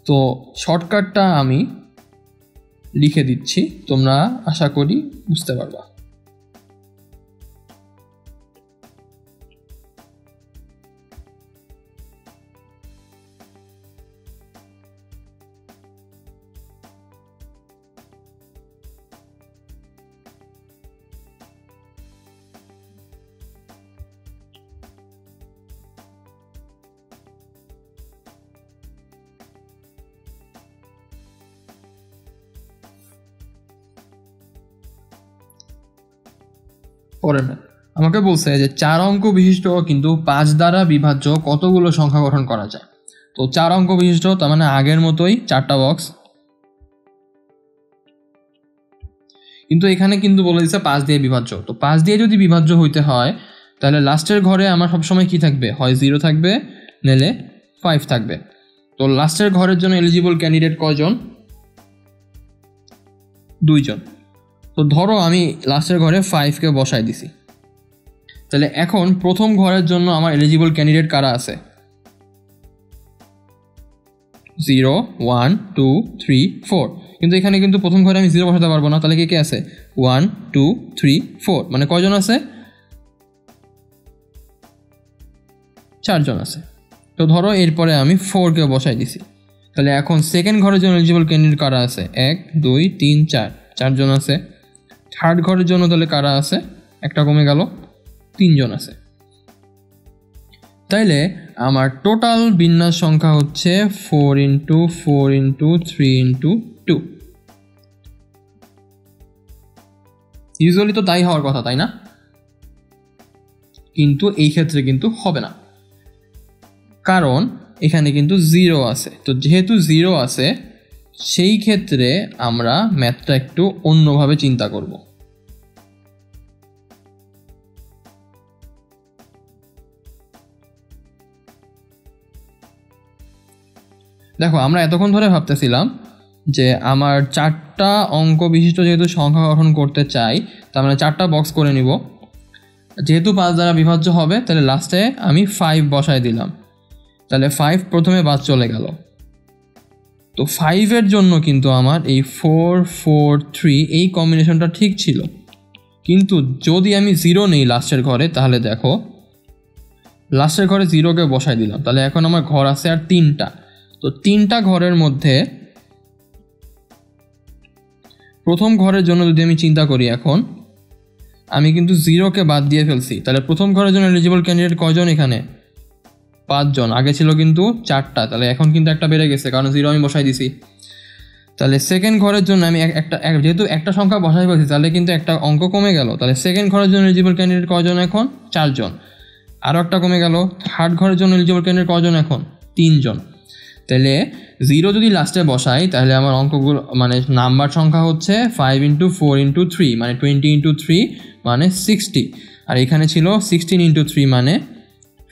তো শর্টকাটটা আমি লিখে দিচ্ছি, তোমরা আশা করি বুঝতে পারবা। পরের ম্যাথ আমাকে বলছে যে 4 অঙ্ক বিশিষ্ট কিন্তু 5 দ্বারা বিভাজ্য কতগুলো সংখ্যা গঠন করা যায়। তো 4 অঙ্ক বিশিষ্ট, তার মানে আগের মতোই 4টা বক্স, কিন্তু এখানে কিন্তু বলে দিচ্ছে 5 দিয়ে বিভাজ্য। তো 5 দিয়ে যদি বিভাজ্য হইতে হয়, তাহলে লাস্টের ঘরে আমার সবসময় কি থাকবে, হয় 0 থাকবে, নেলে 5 থাকবে। তো লাস্টের ঘরের জন্য এলিজিবল ক্যান্ডিডেট কয়জন, 2 জন। তো ধরো আমি লাস্টের ঘরে 5কে বসাই দিছি, তাহলে এখন প্রথম ঘরের জন্য আমার এলিজিবল ক্যান্ডিডেট কারা আছে, 0 1 2 3 4। কিন্তু এখানে কিন্তু প্রথম ঘরে আমি 0 বসাতে পারবো না, তাহলে কে আছে, 1 2 3 4, মানে কয়জন আছে, 4 জন আছে। তো ধরো এরপরে আমি 4কে বসাই দিছি, তাহলে এখন সেকেন্ড ঘরের জন্য এলিজিবল ক্যান্ডিডেট কারা আছে, 1 2 3 4, 4 জন আছে। থার্ড ঘরের জন্য তাহলে কারা আছে, একটা কমে গেল, 3 জন আছে। তাইলে আমার টোটাল বিন্যাস সংখ্যা হচ্ছে 4 × 4 × 3 × 2। ইউজুয়ালি তো তাই হওয়ার কথা, তাই না? কিন্তু এই ক্ষেত্রে কিন্তু হবে না, কারণ এখানে কিন্তু 0 আছে। তো যেহেতু 0 আছে, সেই ক্ষেত্রে আমরা ম্যাথটা একটু অন্যভাবে চিন্তা করব। দেখো, আমরা এতক্ষণ ধরে ভাবতেছিলাম যে আমার 4টা অঙ্ক বিশিষ্ট যেহেতু সংখ্যা গঠন করতে চাই, তার মানে 4টা বক্স করে নিব। যেহেতু 5 দ্বারা বিভাজ্য হবে, তাহলে লাস্টে আমি 5 বসায় দিলাম, তাহলে 5 প্রথমে বাদ চলে গেল। তো 5-এর জন্য কিন্তু আমার এই 4 4 3 এই কম্বিনেশনটা ঠিক ছিল, কিন্তু যদি আমি 0 নেই লাস্টের ঘরে, তাহলে দেখো লাস্টের ঘরে 0কে বসায় দিলাম, তাহলে এখন আমার ঘর আছে আর 3টা। তো 3টা ঘরের মধ্যে প্রথম ঘরের জন্য যদি আমি চিন্তা করি, এখন আমি কিন্তু 0কে বাদ দিয়ে ফেলছি, তাহলে প্রথম ঘরের জন্য এলিজিবল ক্যান্ডিডেট কয়জন? এখানে 5 জন। আগে ছিল কিন্তু 4টা, তাহলে এখন কিন্তু একটা বেড়ে গেছে, কারণ 0 আমি বসাই দিছি। তাহলে সেকেন্ড ঘরের জন্য আমি যেহেতু একটা সংখ্যা বসাই ফেলছি, তাহলে কিন্তু একটা অঙ্ক কমে গেল। তাহলে সেকেন্ড ঘরের জন্য এলিজিবল ক্যান্ডিডেট কয়জন? এখন 4 জন। আরও একটা কমে গেল। থার্ড ঘরের জন্য এলিজিবল ক্যান্ডিডেট কয়জন? এখন 3 জন। তাহলে 0 যদি লাস্টে বসাই, তাহলে আমার অঙ্কগুলো মানে নাম্বার সংখ্যা হচ্ছে 5 × 4 × 3 মানে 20 × 3 মানে 60, আর এখানে ছিল 16 × 3 মানে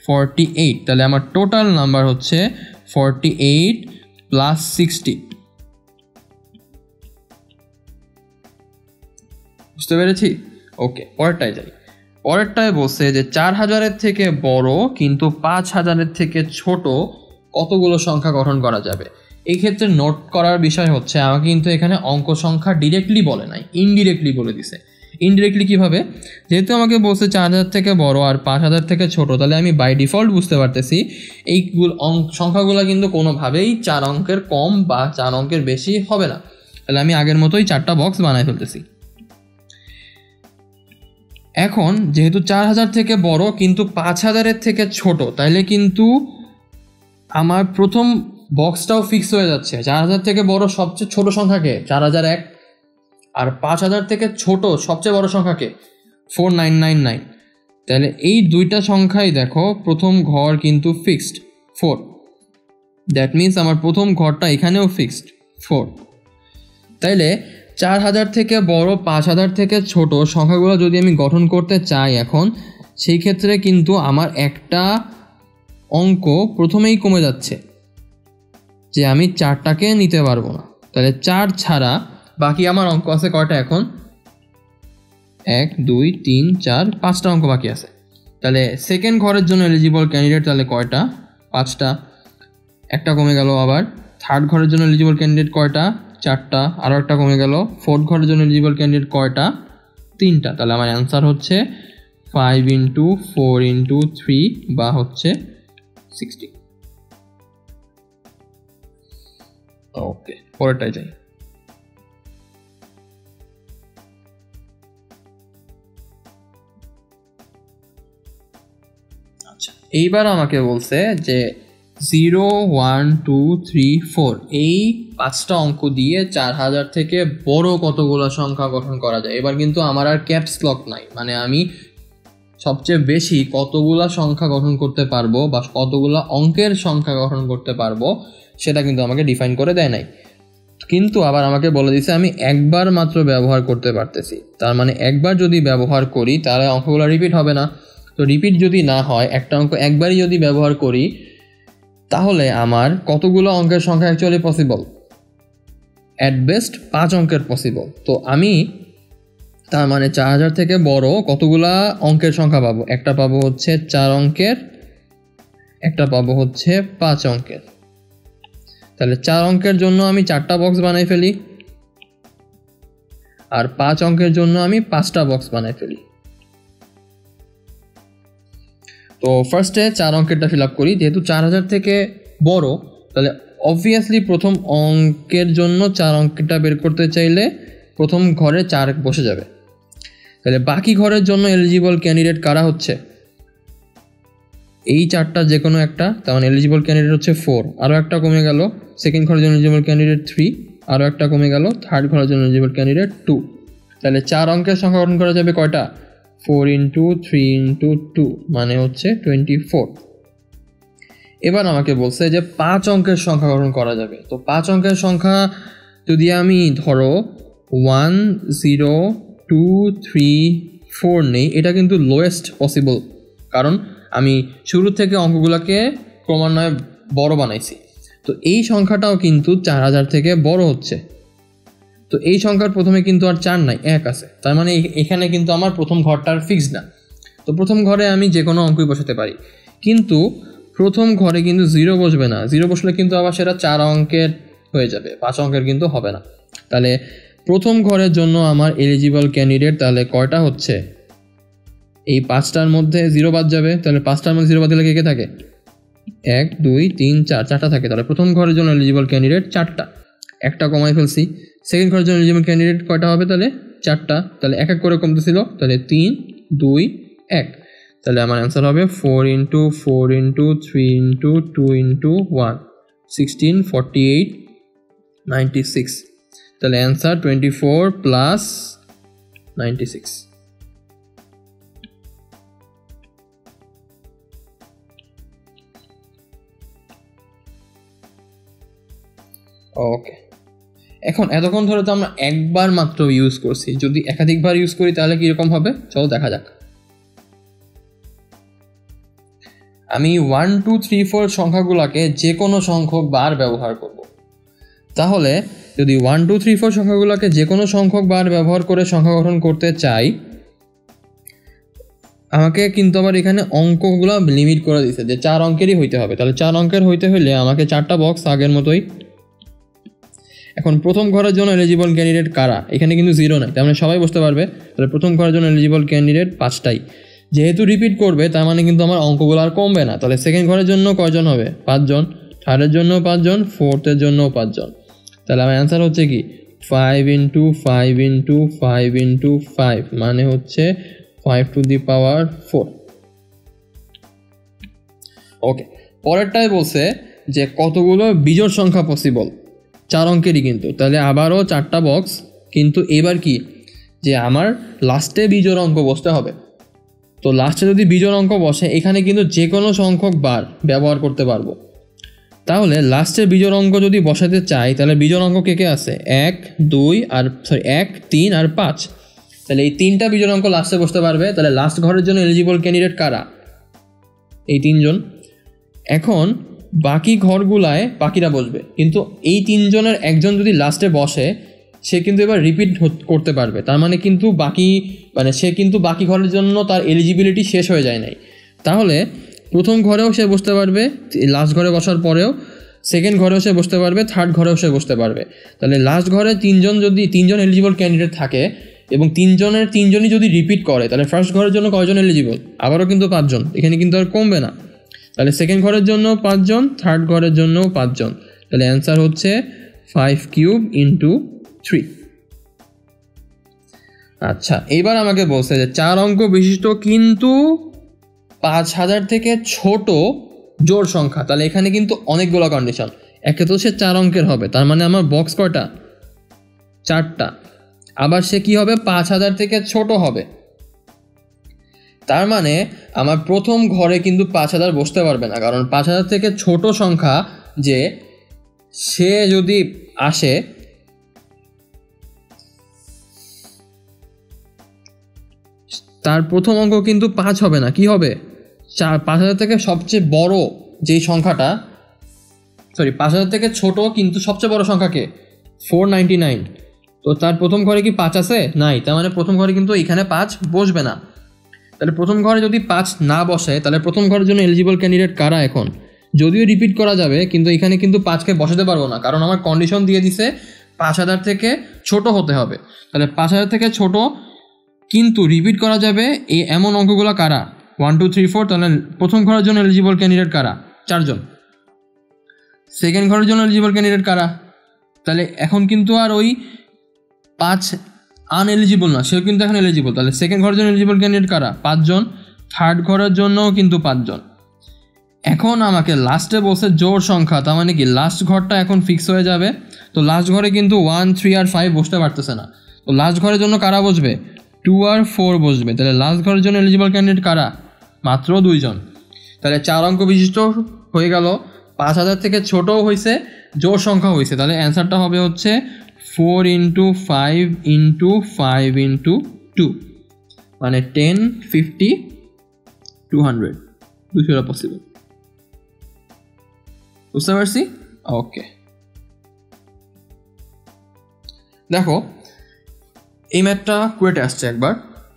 48। তাহলে আমার টোটাল নাম্বার হচ্ছে 48 + 60। বুঝতে পেরেছি? ওকে, পরেরটায় যাই। পরেরটায় বলছে যে 4000-এর থেকে বড় কিন্তু 5000-এর থেকে ছোট কতগুলো সংখ্যা গঠন করা যাবে। এই ক্ষেত্রে নোট করার বিষয় হচ্ছে, আমাকে কিন্তু এখানে অঙ্ক সংখ্যা ডিরেক্টলি বলে নাই, ইনডিরেক্টলি বলে দিছে। ইনডিরেক্টলি কীভাবে? যেহেতু আমাকে বলছে 4000 থেকে বড় আর 5000 থেকে ছোট, তাহলে আমি বাই ডিফল্ট বুঝতে পারতেছি এই সংখ্যাগুলো কিন্তু কোনোভাবেই 4 অঙ্কের কম বা 4 অঙ্কের বেশি হবে না। তাহলে আমি আগের মতোই 4টা বক্স বানাই ফেলতেছি। এখন যেহেতু 4000 থেকে বড় কিন্তু 5000-এর থেকে ছোট, তাইলে কিন্তু আমার প্রথম বক্সটাও ফিক্স হয়ে যাচ্ছে। 4000 থেকে বড় সবচেয়ে ছোট সংখ্যাকে 4001, আর 5000 থেকে ছোট সবচেয়ে বড় সংখ্যাকে 4999। তাহলে এই দুইটা সংখ্যাই দেখো, প্রথম ঘর কিন্তু ফিক্সড 4। দ্যাট মিনস আমার প্রথম ঘরটা এখানেও ফিক্সড 4। তাইলে 4000 থেকে বড় 5000 থেকে ছোট সংখ্যাগুলো যদি আমি গঠন করতে চাই এখন, সেই ক্ষেত্রে কিন্তু আমার একটা অঙ্ক প্রথমেই কমে যাচ্ছে, যে আমি 4টাকে নিতে পারবো না। তাহলে 4 ছাড়া বাকি আমার অঙ্ক আছে কয়টা? এখন 1 2 3 4 5টা অঙ্ক বাকি আছে। তাহলে সেকেন্ড ঘরের জন্য এলিজিবল ক্যান্ডিডেট তাহলে কয়টা? 5টা। একটা কমে গেল। আবার থার্ড ঘরের জন্য এলিজিবল ক্যান্ডিডেট কয়টা? 4টা। আরও একটা কমে গেল। ফোর্থ ঘরের জন্য এলিজিবল ক্যান্ডিডেট কয়টা? 3টা। তাহলে আমার অ্যান্সার হচ্ছে 5 × 4 × 3 বা হচ্ছে 60। ওকে, পরেরটাই যাই। আচ্ছা, এইবার আমাকে বলছে যে 0 1 2 3 4 এই 5টা অঙ্ক দিয়ে 4000 থেকে বড় কতগুলো সংখ্যা গঠন করা যায়। এবার কিন্তু আমার আর ক্যাপস লক নাই, মানে আমি সবচেয়ে বেশি কতগুলা সংখ্যা গঠন করতে পারবো বা কতগুলা অঙ্কের সংখ্যা গঠন করতে পারবো সেটা কিন্তু আমাকে ডিফাইন করে দেয় নাই। কিন্তু আবার আমাকে বলে দিছে আমি একবার মাত্র ব্যবহার করতে পারতেছি। তার মানে একবার যদি ব্যবহার করি তাহলে অঙ্কগুলো রিপিট হবে না। তো রিপিট যদি না হয়, একটা অঙ্ক একবারই যদি ব্যবহার করি, তাহলে আমার কতগুলো অঙ্কের সংখ্যা অ্যাকচুয়ালি পসিবল? অ্যাট বেস্ট 5 অঙ্কের পসিবল। তো আমি তার মানে 4000 থেকে বড় কতগুলা অঙ্কের সংখ্যা পাবো? একটা পাবো হচ্ছে 4 অঙ্কের, একটা পাবো হচ্ছে 5 অঙ্কের। তাহলে 4 অঙ্কের জন্য আমি 4টা বক্স বানাই ফেলি, আর 5 অঙ্কের জন্য আমি 5টা বক্স বানাই ফেলি। তো ফার্স্টে 4 অঙ্কেরটা ফিল আপ করি। যেহেতু 4000 থেকে বড়, তাহলে অবভিয়াসলি প্রথম অঙ্কের জন্য 4 অঙ্কটা বের করতে চাইলে প্রথম ঘরে 4 বসে যাবে। তাহলে বাকি ঘরের জন্য এলিজিবল ক্যান্ডিডেট কারা হচ্ছে? এই চারটা যে কোনো একটা, তার মানে এলিজিবল ক্যান্ডিডেট হচ্ছে 4, আরও একটা কমে গেল, সেকেন্ড ঘরের জন্য এলিজিবল ক্যান্ডিডেট 3, আরও একটা কমে গেল, থার্ড ঘরের জন্য এলিজিবল ক্যান্ডিডেট 2। তাহলে 4 অঙ্কের সংখ্যা গঠন করা যাবে কয়টা? 4 × 3 × 2 মানে হচ্ছে 24। এবার আমাকে বলছে যে 5 অঙ্কের সংখ্যা গঠন করা যাবে। তো 5 অঙ্কের সংখ্যা যদি আমি ধরো 1 0 2 3 4 নেই, এটা কিন্তু লোয়েস্ট পসিবল, কারণ আমি শুরু থেকে অঙ্কগুলোকে ক্রমান্বয়ে বড় বানাইছি। তো এই সংখ্যাটাও কিন্তু 4000 থেকে বড় হচ্ছে। তো এই সংখ্যার প্রথমে কিন্তু আর 4 নাই, 1 আছে, তার মানে এখানে কিন্তু আমার প্রথম ঘরটার ফিক্সড না। তো প্রথম ঘরে আমি যে কোনো অঙ্কই বসাতে পারি, কিন্তু প্রথম ঘরে কিন্তু 0 বসবে না। 0 বসলে কিন্তু আবার সেটা 4 অঙ্কের হয়ে যাবে, 5 অঙ্কের কিন্তু হবে না। তাহলে প্রথম ঘরের জন্য আমার এলিজিবল ক্যান্ডিডেট তাহলে কয়টা হচ্ছে? এই 5টার মধ্যে 0 বাদ যাবে, তাহলে 5টার মধ্যে 0 বাদ দিলে কে থাকে? 1 2 3 4, 4টা থাকে। তাহলে প্রথম ঘরের জন্য এলিজিবল ক্যান্ডিডেট 4টা, একটা কমাই ফেলছি। সেকেন্ড ঘরের জন্য এলিজিবল ক্যান্ডিডেট কয়টা হবে? তাহলে 4টা, তাহলে এক এক করে কমতেছিল, তাহলে 3 2 1। তাহলে আমার অ্যান্সার হবে 4 × 4 × 3 × 2 × 1 16 48 96। তাহলে অ্যান্সার 24 + 96। ওকে, এখন এতক্ষণ ধরে তো আমরা একবার মাত্র ইউজ করছি, যদি একাধিকবার ইউজ করি তাহলে কীরকম হবে চলো দেখা যাক। আমি 1 2 3 4 সংখ্যাগুলোকে যে কোনো সংখ্যক বার ব্যবহার করব। তাহলে যদি 1 2 3 4 সংখ্যাগুলোকে যে কোনো সংখ্যক বার ব্যবহার করে সংখ্যা গঠন করতে চাই, আমাকে কিন্তু আবার এখানে অঙ্কগুলো লিমিট করে দিচ্ছে যে 4 অঙ্কেরই হইতে হবে। তাহলে 4 অঙ্কের হইতে হলে আমাকে 4টা বক্স আগের মতোই। এখন প্রথম ঘরের জন্য এলিজিবল ক্যান্ডিডেট কারা? এখানে কিন্তু 0 নাই, তার মানে সবাই বুঝতে পারবে। তাহলে প্রথম ঘরের জন্য এলিজিবল ক্যান্ডিডেট 5টাই, যেহেতু রিপিট করবে তার মানে কিন্তু আমার অঙ্কগুলো আর কমবে না। তাহলে সেকেন্ড ঘরের জন্য কয়জন হবে? 5 জন, থার্ডের জন্য 5 জন, ফোর্থের জন্য 5 জন। তাহলে আমার অ্যান্সার হচ্ছে কি 5 × 5 × 5 × 5 মানে হচ্ছে 5⁴। ওকে, পরেরটাই বলছে যে কতগুলো বিজোড় সংখ্যা পসিবল, 4 অঙ্কেরই কিন্তু। তাহলে আবারও 4টা বক্স, কিন্তু এবার কি যে আমার লাস্টে বিজোড় অঙ্ক বসতে হবে। তো লাস্টে যদি বিজোড় অঙ্ক বসে, এখানে কিন্তু যে কোনো সংখ্যক বার ব্যবহার করতে পারবো। তাহলে লাস্টে বিজোড় অঙ্ক যদি বসাতে চাই, তাহলে বিজোড় অঙ্ক কে কে আছে? 1 3 আর 5। তাহলে এই 3টা বিজোড় অঙ্ক লাস্টে বসতে পারবে। তাহলে লাস্ট ঘরের জন্য এলিজিবল ক্যান্ডিডেট কারা? এই 3 জন। এখন বাকি ঘরগুলায় বাকিরা বসবে, কিন্তু এই 3 জনের একজন যদি লাস্টে বসে, সে কিন্তু এবার রিপিট করতে পারবে। তার মানে কিন্তু সে কিন্তু বাকি ঘরের জন্য তার এলিজিবিলিটি শেষ হয়ে যায় নাই। তাহলে প্রথম ঘরেও সে বসতে পারবে, লাস্ট ঘরে বসার পরেও সেকেন্ড ঘরেও সে বসতে পারবে, থার্ড ঘরেও সে বসতে পারবে। তাহলে লাস্ট ঘরে 3 জন এলিজিবল ক্যান্ডিডেট থাকে এবং 3 জনই যদি রিপিট করে, তাহলে ফার্স্ট ঘরের জন্য কয়জন এলিজিবল? আবারও কিন্তু 5 জন, এখানে কিন্তু আর কমবে না। তাহলে সেকেন্ড ঘরের জন্য 5 জন, থার্ড ঘরের জন্য 5 জন। তাহলে অ্যান্সার হচ্ছে 5³ × 3। আচ্ছা, এইবার আমাকে বলছে যে 4 অঙ্ক বিশিষ্ট কিন্তু 5000 থেকে ছোট জোড় সংখ্যা। তাহলে এখানে কিন্তু অনেকগুলো কন্ডিশন। একে তো সে 4 অঙ্কের হবে, তার মানে আমার বক্স কয়টা? 4টা। আবার সে কি হবে? 5000 থেকে ছোট হবে, তার মানে আমার প্রথম ঘরে কিন্তু 5000 বসতে পারবে না, কারণ 5000 থেকে ছোট সংখ্যা যে সে যদি আসে, তার প্রথম অঙ্ক কিন্তু 5 হবে না, কি হবে? 5000 থেকে সবচেয়ে বড় যেই সংখ্যাটা, 5000 থেকে ছোট কিন্তু সবচেয়ে বড় সংখ্যাকে 499। তো তার প্রথম ঘরে কি 5 আছে? নাই, তার মানে প্রথম ঘরে কিন্তু এখানে 5 বসবে না। তাহলে প্রথম ঘরে যদি 5 না বসে, তাহলে প্রথম ঘরের জন্য এলিজিবল ক্যান্ডিডেট কারা? এখন যদিও রিপিট করা যাবে, কিন্তু এখানে কিন্তু 5কে বসাতে পারবো না, কারণ আমার কন্ডিশন দিয়ে দিছে 5000 থেকে ছোট হতে হবে। তাহলে 5000 থেকে ছোট কিন্তু রিপিট করা যাবে, এই এমন অঙ্কগুলো কারা? 1 2 3 4। তাহলে প্রথম ঘরের জন্য এলিজিবল ক্যান্ডিডেট কারা? 4 জন। সেকেন্ড ঘরের জন্য এলিজিবল ক্যান্ডিডেট কারা? তাহলে এখন কিন্তু আর ওই 5 আনএলিজিবল না, সেও কিন্তু এখন এলিজিবল। তাহলে সেকেন্ড ঘরের জন্য এলিজিবল ক্যান্ডিডেট কারা? 5 জন। থার্ড ঘরের জন্যও কিন্তু 5 জন। এখন আমাকে লাস্টে বলছে জোড় সংখ্যা, তার মানে কি লাস্ট ঘরটা এখন ফিক্স হয়ে যাবে। তো লাস্ট ঘরে কিন্তু 1, 3 আর 5 বসতে পারতেছে না। তো লাস্ট ঘরের জন্য কারা বসবে? 2 আর 4 বসবে। তাহলে লাস্ট ঘরের জন্য এলিজিবল ক্যান্ডিডেট কারা? মাত্র 2 জন। তাহলে 4 অঙ্ক বিশিষ্ট হয়ে গেল, 5000 থেকে ছোটও হয়েছে, জোড় সংখ্যা হয়েছে। তাহলে অ্যান্সারটা হবে হচ্ছে 4 × 5 × 5 × 2, মানে 10, 50, 200, 200 পসিবল। বুঝতে পারছি? ওকে, দেখো এই ম্যাথটা কুয়েটে আসছে একবার,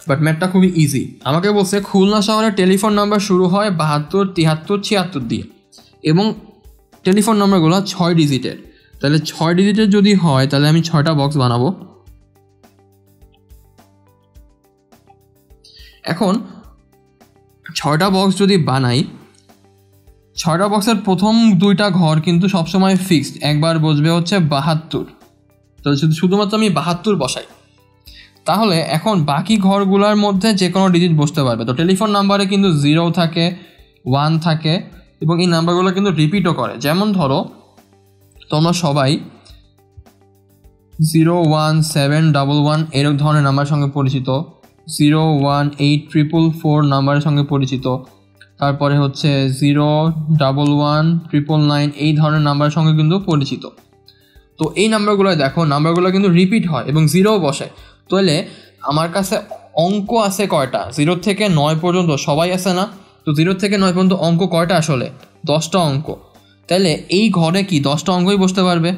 বাট ম্যাথটা খুবই ইজি। আমাকে বলছে খুলনা শহরের টেলিফোন নাম্বার শুরু হয় 72, 73, 76 দিয়ে, এবং টেলিফোন নাম্বারগুলো 6 ডিজিটের। তাহলে 6 ডিজিটের যদি হয় তাহলে আমি 6টা বক্স বানাবো। এখন 6টা বক্স যদি বানাই, 6টা বক্সের প্রথম 2টা ঘর কিন্তু সবসময় ফিক্সড, একবার বসবে হচ্ছে 72। তাহলে শুধুমাত্র আমি 72 বসাই, তাহলে এখন বাকি ঘরগুলোর মধ্যে যে কোনো ডিজিট বসতে পারবে। তো টেলিফোন নাম্বারে কিন্তু 0 থাকে, 1 থাকে, এবং এই নাম্বারগুলো কিন্তু রিপিটও করে। যেমন ধরো তোমরা সবাই 01711 এরকম ধরনের নাম্বারের সঙ্গে পরিচিত, 01844 নাম্বারের সঙ্গে পরিচিত, তারপরে হচ্ছে 01199 এই ধরনের নাম্বারের সঙ্গে কিন্তু পরিচিত। তো এই নাম্বারগুলো দেখো, নাম্বারগুলো কিন্তু রিপিট হয় এবং 0 বসে। তাহলে আমার কাছে অঙ্ক আছে কয়টা? 0 থেকে 9 পর্যন্ত সবাই আছে না? তো 0 থেকে 9 পর্যন্ত অঙ্ক কয়টা? আসলে 10টা অঙ্ক। তাহলে এই ঘরে কি 10টা অঙ্কই বসতে পারবে।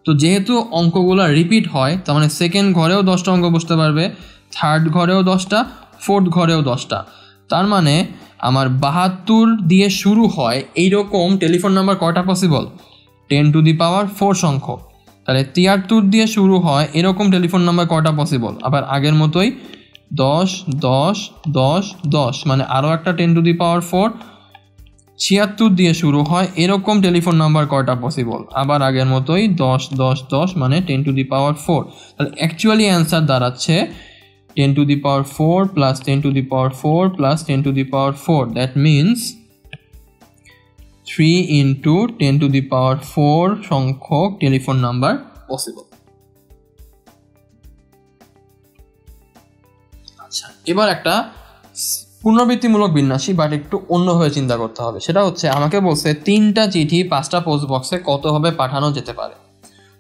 তো যেহেতু অঙ্কগুলো রিপিট হয়, তার মানে সেকেন্ড ঘরেও 10টা অঙ্ক বসতে পারবে, থার্ড ঘরেও 10টা, ফোর্থ ঘরেও 10টা। তার মানে আমার 72 দিয়ে শুরু হয় এইরকম টেলিফোন নাম্বার কয়টা পসিবল? 10⁴ সংখ্যক। তাহলে 73 দিয়ে শুরু হয় এরকম টেলিফোন নাম্বার কয়টা পসিবল? আবার আগের মতোই 10, 10, 10, 10, মানে আরও একটা 10⁴। 76 দিয়ে শুরু হয় এরকম টেলিফোন নাম্বার কয়টা পসিবল? আবার আগের মতোই 10, 10, 10, মানে 10⁴। তাহলে অ্যাকচুয়ালি অ্যান্সার দাঁড়াচ্ছে 10⁴ প্লাস 10⁴ প্লাস 10⁴। দ্যাট মিনস 3 × 10⁴ সংখ্যক টেলিফোন নাম্বার পসিবল। আচ্ছা, এবার একটা পুনরাবৃত্তিমূলক বিন্যাসী, বাট একটু অন্যভাবে চিন্তা করতে হবে। সেটা হচ্ছে আমাকে বলছে 3টা চিঠি 5টা পোস্ট বক্সে কতভাবে পাঠানো যেতে পারে।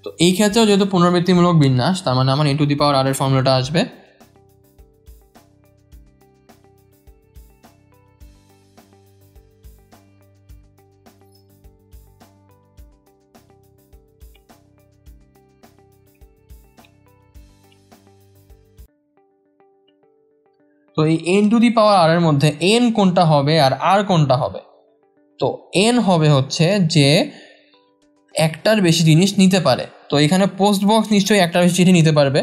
তো এই ক্ষেত্রেও যেহেতু পুনরাবৃত্তিমূলক বিন্যাস, তার মানে আমার a⁴ এর ফর্মুলাটা আসবে তো এই n⁴ এর মধ্যে n কোনটা হবে আর r কোনটা হবে? তো n হবে হচ্ছে যে একটার বেশি জিনিস নিতে পারে। তো এখানে পোস্ট বক্স নিশ্চয়ই একটার বেশি চিঠি নিতে পারবে।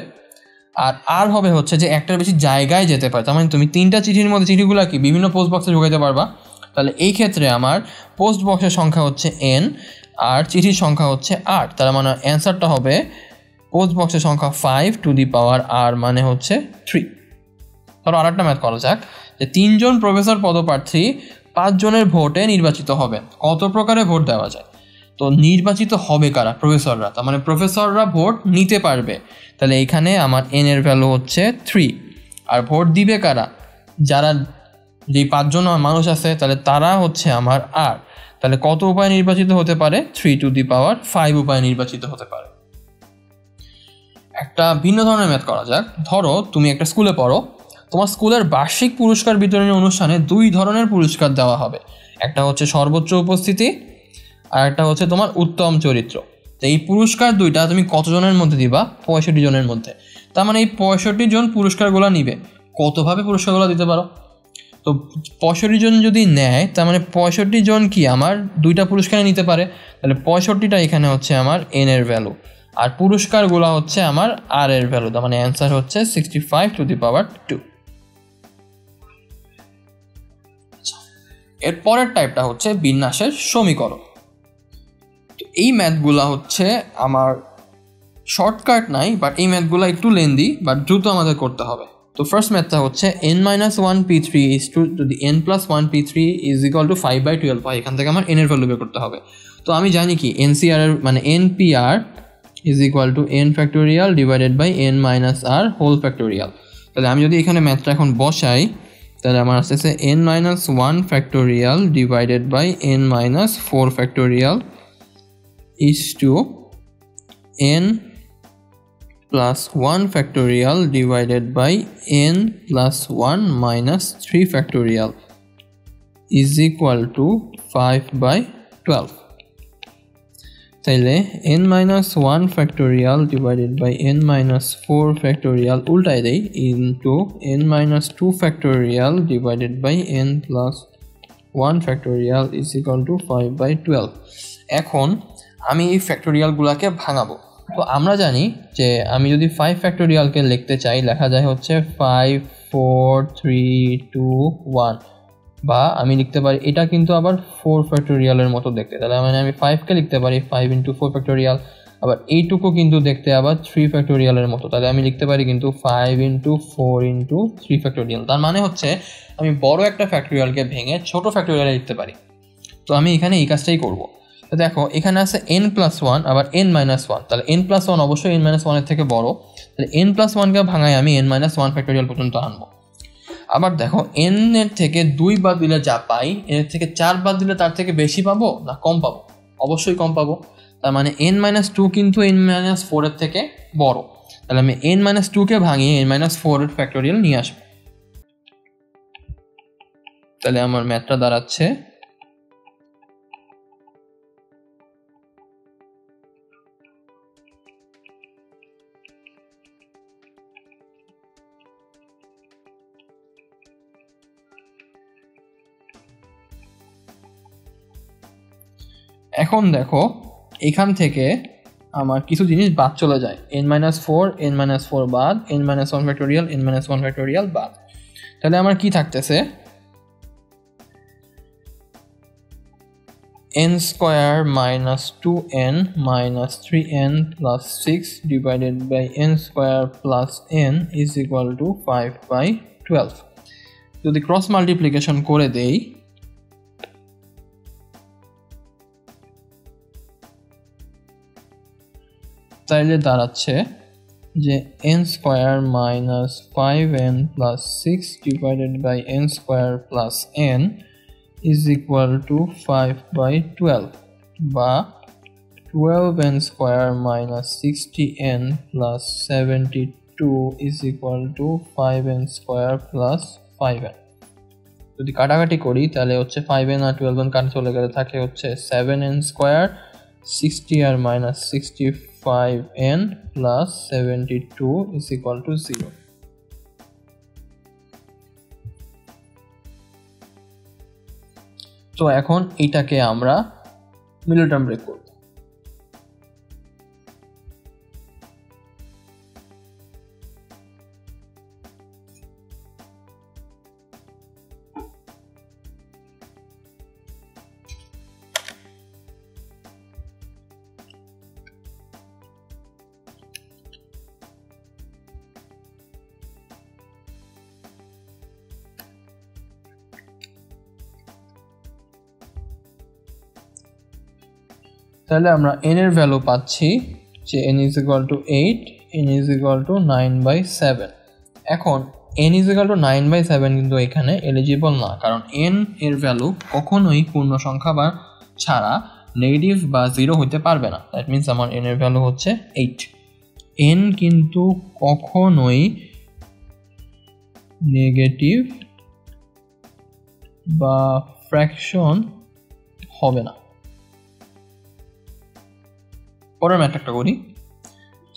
আর r হবে হচ্ছে যে একটার বেশি জায়গায় যেতে পারে। তার মানে তুমি 3টা চিঠির মধ্যে চিঠিগুলো কি বিভিন্ন পোস্ট বক্সে ঢুকাইতে পারবা। তাহলে এই ক্ষেত্রে আমার পোস্ট বক্সের সংখ্যা হচ্ছে n আর চিঠির সংখ্যা হচ্ছে r। তার মানে অ্যান্সারটা হবে পোস্ট বক্সের সংখ্যা 5⁴, মানে হচ্ছে 3। ধরো আরেকটা ম্যাথ করা যাক, যে 3 জন প্রফেসর পদপ্রার্থী 5 জনের ভোটে নির্বাচিত হবেন, কত প্রকারে ভোট দেওয়া যায়? তো নির্বাচিত হবে কারা? প্রফেসররা। তার মানে প্রফেসররা ভোট নিতে পারবে। তাহলে এইখানে আমার n এর ভ্যালু হচ্ছে 3। আর ভোট দিবে কারা? যারা যেই 5 জন মানুষ আছে, তাহলে তারা হচ্ছে আমার r। তাহলে কত উপায়ে নির্বাচিত হতে পারে? 3⁵ উপায়ে নির্বাচিত হতে পারে। একটা ভিন্ন ধরনের ম্যাথ করা যাক। ধরো তুমি একটা স্কুলে পড়ো, তোমার স্কুলের বার্ষিক পুরস্কার বিতরণী অনুষ্ঠানে 2 ধরনের পুরস্কার দেওয়া হবে। একটা হচ্ছে সর্বোচ্চ উপস্থিতি আর একটা হচ্ছে তোমার উত্তম চরিত্র। তো এই পুরস্কার 2টা তুমি কতজনের মধ্যে দিবা? 65 জনের মধ্যে। তার মানে এই 65 জন পুরস্কারগুলো নিবে। কতভাবে পুরস্কারগুলো দিতে পারো? তো 65 জন যদি নেয়, তার মানে 65 জন কি আমার 2টা পুরস্কারে নিতে পারে। তাহলে 65টা এখানে হচ্ছে আমার n এর ভ্যালু, আর পুরস্কারগুলো হচ্ছে আমার r এর ভ্যালু। তার মানে অ্যান্সার হচ্ছে 65⁵। এর পরের টাইপটা হচ্ছে বিন্যাসের সমীকরণ। তো এই ম্যাথগুলা হচ্ছে আমার শর্টকাট নাই, বাট এই ম্যাথগুলো একটু লেন্দি, বাট দ্রুত আমাদের করতে হবে। তো ফার্স্ট ম্যাথটা হচ্ছে n-1p3 is to the n+1p3 is equal to 5/12 হয়। এখান থেকে আমার n এর ভ্যালু বের করতে হবে। তো আমি জানি কি NCR এর মানে npr is equal to n factorial divided by n minus r whole factorial। তাহলে আমি যদি এখানে ম্যাথটা এখন বসাই তাহলে আমার আসছে n-1 factorial divided by n-4 factorial is to n plus 1 factorial divided by n plus 1 minus 3 factorial is equal to 5/12। তাইলে n minus 1 factorial divided by n minus 4 factorial উল্টাই দেই into n minus 2 factorial divided by n plus 1 factorial is equal to 5/12। এখন আমি এই ফ্যাক্টোরিয়ালগুলোকে ভাঙাবো। তো আমরা জানি যে আমি যদি 5 ফ্যাক্টোরিয়ালকে লিখতে চাই লেখা যায় হচ্ছে 5 4 3 2 1, বা আমি লিখতে পারি এটা কিন্তু আবার 4 ফ্যাক্টোরিয়ালের মতো দেখতে, তাহলে মানে আমি 5 কে লিখতে পারি 5 * 4 ফ্যাক্টোরিয়াল, আবার এইটুকু কিন্তু দেখতে আবার 3 ফ্যাক্টোরিয়ালের মতো, তাহলে আমি লিখতে পারি কিন্তু 5 * 4 * 3 ফ্যাক্টোরিয়াল। তার মানে হচ্ছে আমি বড় একটা ফ্যাক্টোরিয়ালকে ভেঙে ছোট ফ্যাক্টোরিয়ালে লিখতে পারি। তো আমি এখানে এই কাজটাই করব। তো দেখো এখানে আছে n+1 আবার n-1, তাহলে n+1 অবশ্যই n-1 এর থেকে বড়, তাহলে n+1 কে ভাঙায় আমি n-1 ফ্যাক্টোরিয়াল পর্যন্ত আনবো। আবার দেখো n এর থেকে 2 বাদ দিলে যা পাই এর থেকে 4 বাদ দিলে তার থেকে বেশি পাবো না কম পাবো? অবশ্যই কম পাবো। তার মানে n-2 কিন্তু n-4 এর থেকে বড়, তাহলে আমি n-2 কে ভাঙিয়ে n-4 এর ফ্যাক্টোরিয়াল নিয়ে আসবো। তাহলে আমার ম্যাথটা দাঁড়াচ্ছে এখন দেখো এখান থেকে আমার কিছু জিনিস বাদ চলে যায়, n-4 n-4 বাদ, n-1 ফ্যাক্টোরিয়াল n-1 ফ্যাক্টোরিয়াল বাদ, তাহলে আমার কি থাকতেছে n square minus 2n minus 3n plus 6 divided by n square plus n is equal to 5/12। যদি ক্রস মাল্টিপ্লিকেশন করে দেই তাহলে দাঁড়াচ্ছে যে n square minus 5n plus 6 divided by n square plus n is equal to 5/12, বা 12n square minus 60n plus 72 is equal to 5n square plus 5n। যদি কাটাকাটি করি তাহলে হচ্ছে 5n আর 12n কাটা চলে গেলে থাকে হচ্ছে 7n square, 60r minus 65n plus 72 is equal to 0। তো এখন এটাকে আমরা মিডল টার্ম ব্রেক করব। তাহলে আমরা n এর ভ্যালু পাচ্ছি যে n is equal to 8, n is equal to 9/7। এখন n is equal to 9/7 কিন্তু এখানে এলিজিবল না, কারণ n এর ভ্যালু কখনোই পূর্ণ সংখ্যা বা ছাড়া নেগেটিভ বা 0 হতে পারবে না। দ্যাট মিন্স আমার n এর ভ্যালু হচ্ছে 8। n কিন্তু কখনোই নেগেটিভ বা ফ্র্যাকশন হবে না। পরের ম্যাথটা করি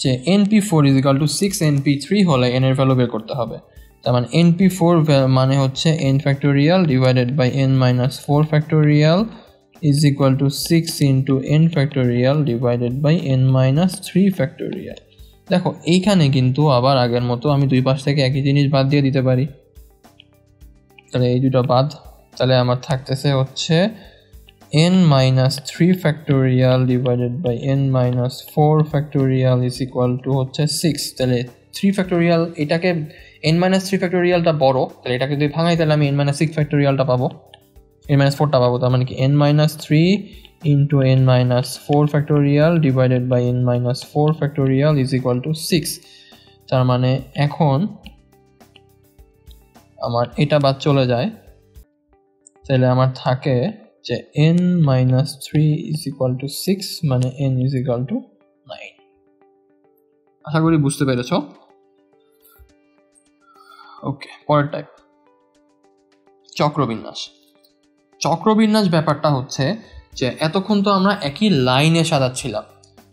যে np4 is equal to 6 np3 হলে n এর ভ্যালু বের করতে হবে। তার মানে np4 মানে হচ্ছে n factorial divided by n minus 4 factorial is equal to 6 into n factorial divided by n minus 3 factorial। দেখো এইখানে কিন্তু আবার আগের মতো আমি দুই পাশ থেকে একই জিনিস বাদ দিয়ে দিতে পারি, তাহলে এই দুটো বাদ, তাহলে আমার থাকতেছে হচ্ছে n minus 3 factorial divided by n minus 4 factorial is equal to হচ্ছে 6। তাহলে 3 factorial এটাকে n-3 ফ্যাক্টোরিয়ালটা বড়, তাহলে এটাকে যদি ভাঙাই তাহলে আমি n-6 ফ্যাক্টোরিয়ালটা পাবো, n-4টা পাবো। তার মানে কি n-3 into n-4 factorial divided by n-4 factorial is equal to 6। তার মানে এখন আমার এটা বাদ চলে যায়, তাহলে আমার থাকে যে n-3 ইজ ইকুয়াল টু 6, মানে n ইজ ইকুয়াল টু 9। আশা করি বুঝতে পেরেছ। ওকে, পরের টাইপ চক্রবিন্যাস। চক্রবিন্যাস ব্যাপারটা হচ্ছে যে এতক্ষণ তো আমরা একই লাইনে সাজাচ্ছিলাম,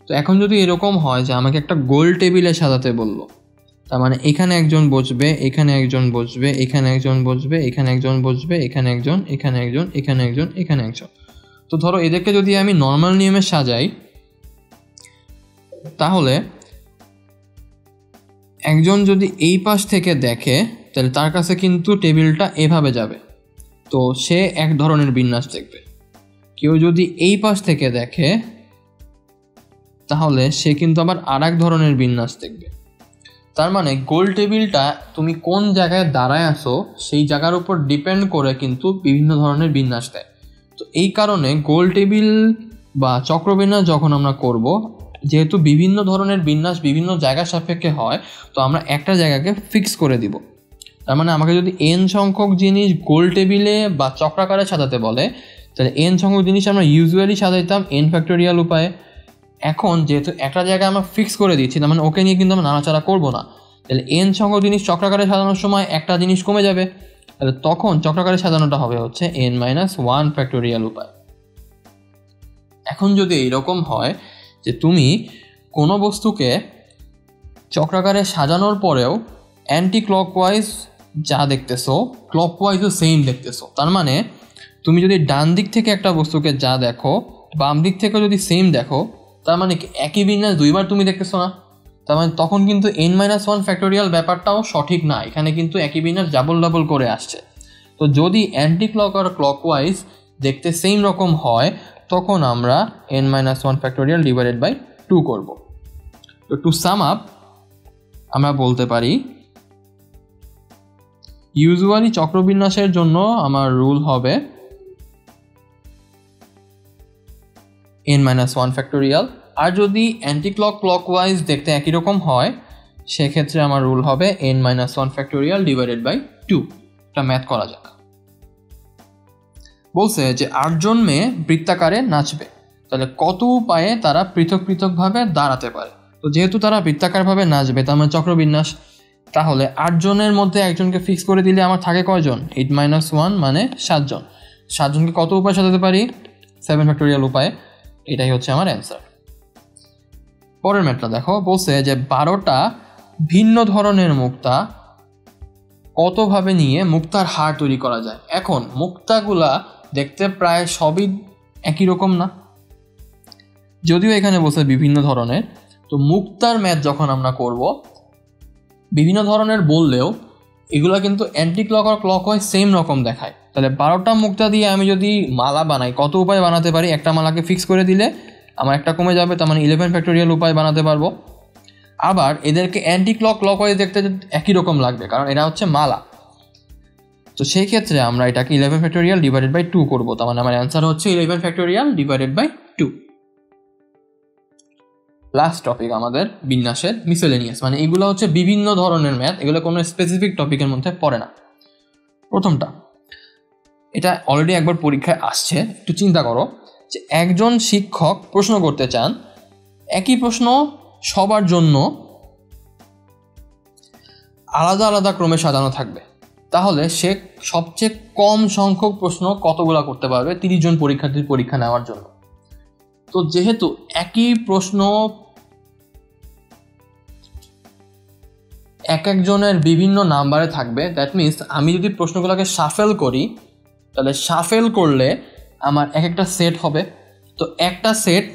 তো এখন যদি এরকম হয় যে আমাকে একটা গোল টেবিলে সাজাতে বললো, তার মানে এখানে একজন বসবে, এখানে একজন বসবে, এখানে একজন বসবে, এখানে একজন বসবে, এখানে একজন, এখানে একজন, এখানে একজন, এখানে একজন। তো ধরো এদেরকে যদি আমি নর্মাল নিয়মে সাজাই, তাহলে একজন যদি এই পাশ থেকে দেখে তাহলে তার কাছে কিন্তু টেবিলটা এভাবে যাবে, তো সে এক ধরনের বিন্যাস দেখবে। কেউ যদি এই পাশ থেকে দেখে তাহলে সে কিন্তু আবার আর এক ধরনের বিন্যাস দেখবে। তার মানে গোল টেবিলটা তুমি কোন জায়গায় দাঁড়ায় আসো সেই জায়গার উপর ডিপেন্ড করে কিন্তু বিভিন্ন ধরনের বিন্যাস দেয়। তো এই কারণে গোল টেবিল বা চক্রবিন্যাস যখন আমরা করব, যেহেতু বিভিন্ন ধরনের বিন্যাস বিভিন্ন জায়গার সাপেক্ষে হয়, তো আমরা একটা জায়গাকে ফিক্স করে দিব। তার মানে আমাকে যদি n সংখ্যক জিনিস গোল টেবিলে বা চক্রাকারে সাজাতে বলে, তাহলে n সংখ্যক জিনিস আমরা ইউজুয়ালি সাজাইতাম n ফ্যাক্টোরিয়াল উপায়ে। এখন যেহেতু একটা জায়গায় আমরা ফিক্স করে দিচ্ছি, তার মানে ওকে নিয়ে কিন্তু আমরা নাড়াচাড়া করবো না, তাহলে n সংখ্যক জিনিস চক্রাকারে সাজানোর সময় একটা জিনিস কমে যাবে, তাহলে তখন চক্রাকারে সাজানোটা হবে হচ্ছে n-1 ফ্যাক্টোরিয়াল উপায়। এখন যদি এইরকম হয় যে তুমি কোনো বস্তুকে চক্রাকারে সাজানোর পরেও অ্যান্টি ক্লকওয়াইজ যা দেখতেছো ক্লকওয়াইজও সেম দেখতেছো, তার মানে তুমি যদি ডান দিক থেকে একটা বস্তুকে যা দেখো বাম দিক থেকে যদি সেম দেখো, তার মানে একই বিন্যাস দুইবার তুমি দেখতেছো না, তার মানে তখন কিন্তু n-1 ফ্যাক্টোরিয়াল ব্যাপারটাও সঠিক না, এখানে কিন্তু একই বিন্যাস ডাবল করে আসছে। তো যদি অ্যান্টি ক্লক আর ক্লকওয়াইজ দেখতে সেম রকম হয়, তখন আমরা n-1 ফ্যাক্টোরিয়াল ডিভাইডেড বাই 2 করব। তো টু সাম আপ আমরা বলতে পারি ইউজুয়ালি চক্রবিন্যাসের জন্য আমার রুল হবে n-1 ফ্যাক্টোরিয়াল, আর যদি অ্যান্টি ক্লক ক্লকওয়াইজ দেখতে একই রকম হয় সেক্ষেত্রে আমার রুল হবে n-1 ফ্যাক্টোরিয়াল ডিভাইডেড বাই 2। এটা ম্যাথ করা যাক। বলছে যে 8 জন মেয়ে বৃত্তাকারে নাচবে, তাহলে কত উপায়ে তারা পৃথক পৃথকভাবে দাঁড়াতে পারে। তো যেহেতু তারা বৃত্তাকারভাবে নাচবে, তার মানে চক্রবিন্যাস, তাহলে 8 জনের মধ্যে একজনকে ফিক্স করে দিলে আমার থাকে কয়জন, 8-1 মানে 7 জন। 7 জনকে কত উপায় সাজাতে পারি, 7 ফ্যাক্টোরিয়াল উপায়ে। এটাই হচ্ছে আমার অ্যান্সার। পরের ম্যাথটা দেখো, বলছে যে 12টা ভিন্ন ধরনের মুক্তা কতভাবে নিয়ে মুক্তার হার তৈরি করা যায়। এখন মুক্তাগুলা দেখতে প্রায় সবই একই রকম না, যদিও এখানে বলছে বিভিন্ন ধরনের। তো মুক্তার ম্যাথ যখন আমরা করব, বিভিন্ন ধরনের বললেও এগুলা কিন্তু অ্যান্টি ক্লক আর ক্লকওয়াইজ সেম রকম দেখায়। তাহলে 12টা মুক্তা দিয়ে আমি যদি মালা বানাই, কত উপায় বানাতে পারি, একটা মালাকে ফিক্স করে দিলে আমার একটা কমে যাবে, তার মানে 11 ফ্যাক্টোরিয়াল উপায় বানাতে পারবো। আবার এদেরকে অ্যান্টি ক্লক ক্লকওয়াইজ দেখতে একই রকম লাগবে, কারণ এরা হচ্ছে মালা। তো সেই ক্ষেত্রে আমরা এটাকে 11 ফ্যাক্টোরিয়াল ডিভাইডেড বাই 2 করবো, তার মানে আমার অ্যান্সার হচ্ছে 11 factorial divided by 2। Last topic আমাদের বিন্যাসের মিসেলেনিয়াস, মানে এগুলো হচ্ছে বিভিন্ন ধরনের ম্যাথ, এগুলো কোনো স্পেসিফিক টপিকের মধ্যে পড়ে না। প্রথমটা, এটা অলরেডি একবার পরীক্ষায় আসছে, একটু চিন্তা করো যে একজন শিক্ষক প্রশ্ন করতে চান, একই প্রশ্ন সবার জন্য আলাদা আলাদা ক্রমে সাজানো থাকবে, তাহলে সে সবচেয়ে কম সংখ্যক প্রশ্ন কতগুলো করতে পারবে 30 জন পরীক্ষার্থীর পরীক্ষা নেওয়ার জন্য। তো যেহেতু একই প্রশ্ন এক একজনের বিভিন্ন নাম্বারে থাকবে, দ্যাট মিনস আমি যদি প্রশ্নগুলোকে শাফেল করি, তাহলে শাফেল করলে আমার এক একটা সেট হবে। তো একটা সেট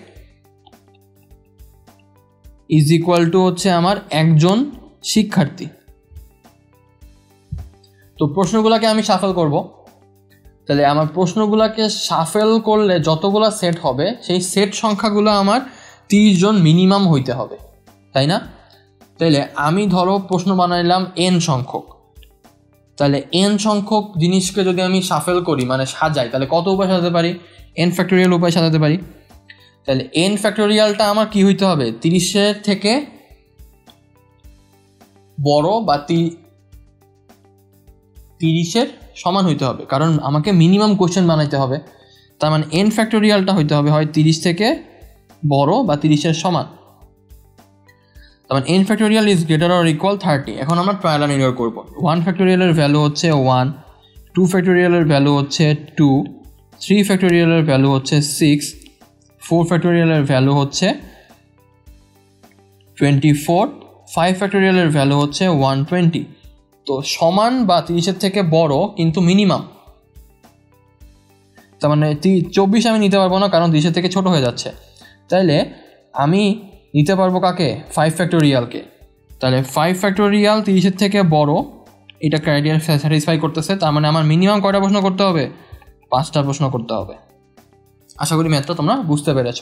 ইজ ইকুয়াল টু হচ্ছে আমার একজন শিক্ষার্থী। তো প্রশ্নগুলোকে আমি শাফেল করব, তাহলে আমার প্রশ্নগুলোকে শাফেল করলে যতগুলো সেট হবে সেই সেট সংখ্যাগুলো আমার 30 জন মিনিমাম হইতে হবে, তাই না? তাইলে আমি ধরো প্রশ্ন বানাইলাম n সংখ্যক, তাহলে n সংখ্যক জিনিসকে যদি আমি শাফেল করি মানে সাজাই, তাহলে কত উপায় সাজাতে পারি? n ফ্যাক্টোরিয়াল উপায় সাজাতে পারি। তাহলে n ফ্যাক্টোরিয়ালটা আমার কি হইতে হবে? 30-এর থেকে বড় বা 30-এর সমান হইতে হবে, কারণ আমাকে মিনিমাম কোশ্চেন বানাইতে হবে। তার মানে n ফ্যাক্টোরিয়ালটা হইতে হবে হয় 30 থেকে বড় বা 30-এর সমান। তার মানে n factorial is greater or equal 30। এখন আমরা ট্রায়াল এন্ড এরর করব। 1 ফ্যাক্টোরিয়ালের ভ্যালু হচ্ছে 1, 2 ফ্যাক্টোরিয়ালের ভ্যালু হচ্ছে 2, 3 ফ্যাক্টোরিয়ালের ভ্যালু হচ্ছে 6, 4 ফ্যাক্টোরিয়ালের ভ্যালু হচ্ছে 24, 5 ফ্যাক্টোরিয়ালের ভ্যালু হচ্ছে 120। তো সমান বা 30-এর থেকে বড় কিন্তু মিনিমাম। তার মানে 24 আমি নিতে পারবো না, কারণ 30-এর থেকে ছোট হয়ে যাচ্ছে। তাইলে আমি নিতে পারবো কাকে? 5 ফ্যাক্টোরিয়ালকে। তাহলে 5 ফ্যাক্টোরিয়াল 30-এর থেকে বড়, এটা ক্রাইটেরিয়া স্যাটিসফাই করতেছে। তার মানে আমার মিনিমাম কয়টা প্রশ্ন করতে হবে? 5টা প্রশ্ন করতে হবে। আশা করি ম্যাথটা তোমরা বুঝতে পেরেছ।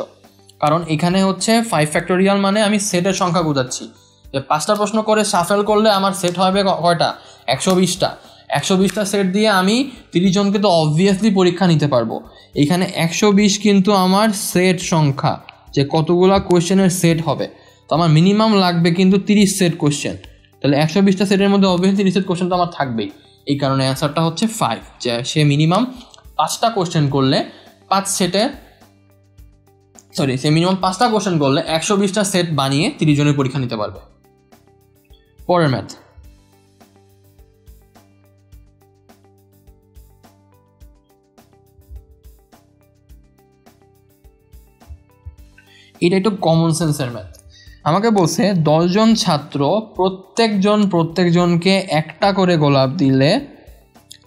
কারণ এখানে হচ্ছে 5 ফ্যাক্টোরিয়াল মানে আমি সেটের সংখ্যা বোঝাচ্ছি, যে 5টা প্রশ্ন করে শাফেল করলে আমার সেট হবে কয়টা? 120টা। 120টা সেট দিয়ে আমি 30 জনকে তো অবভিয়াসলি পরীক্ষা নিতে পারবো। এখানে 120 কিন্তু আমার সেট সংখ্যা, যে কতগুলা কোয়েশ্চেনের সেট হবে। তো আমার মিনিমাম লাগবে কিন্তু 30 সেট কোয়েশ্চেন। তাহলে 120টা সেটের মধ্যে অবভিয়াসলি 30 সেট কোয়েশ্চেন তো আমার থাকবেই। এই কারণে অ্যান্সারটা হচ্ছে 5, যে সে মিনিমাম 5টা কোয়েশ্চেন করলে সে মিনিমাম 5টা কোয়েশ্চেন করলে 120টা সেট বানিয়ে 30 জনের পরীক্ষা নিতে পারবে। পরের ম্যাথ। এটা একটু কমন সেন্সের ম্যাথ। আমাকে বলছে 10 জন ছাত্র প্রত্যেকজনকে একটা করে গোলাপ দিলে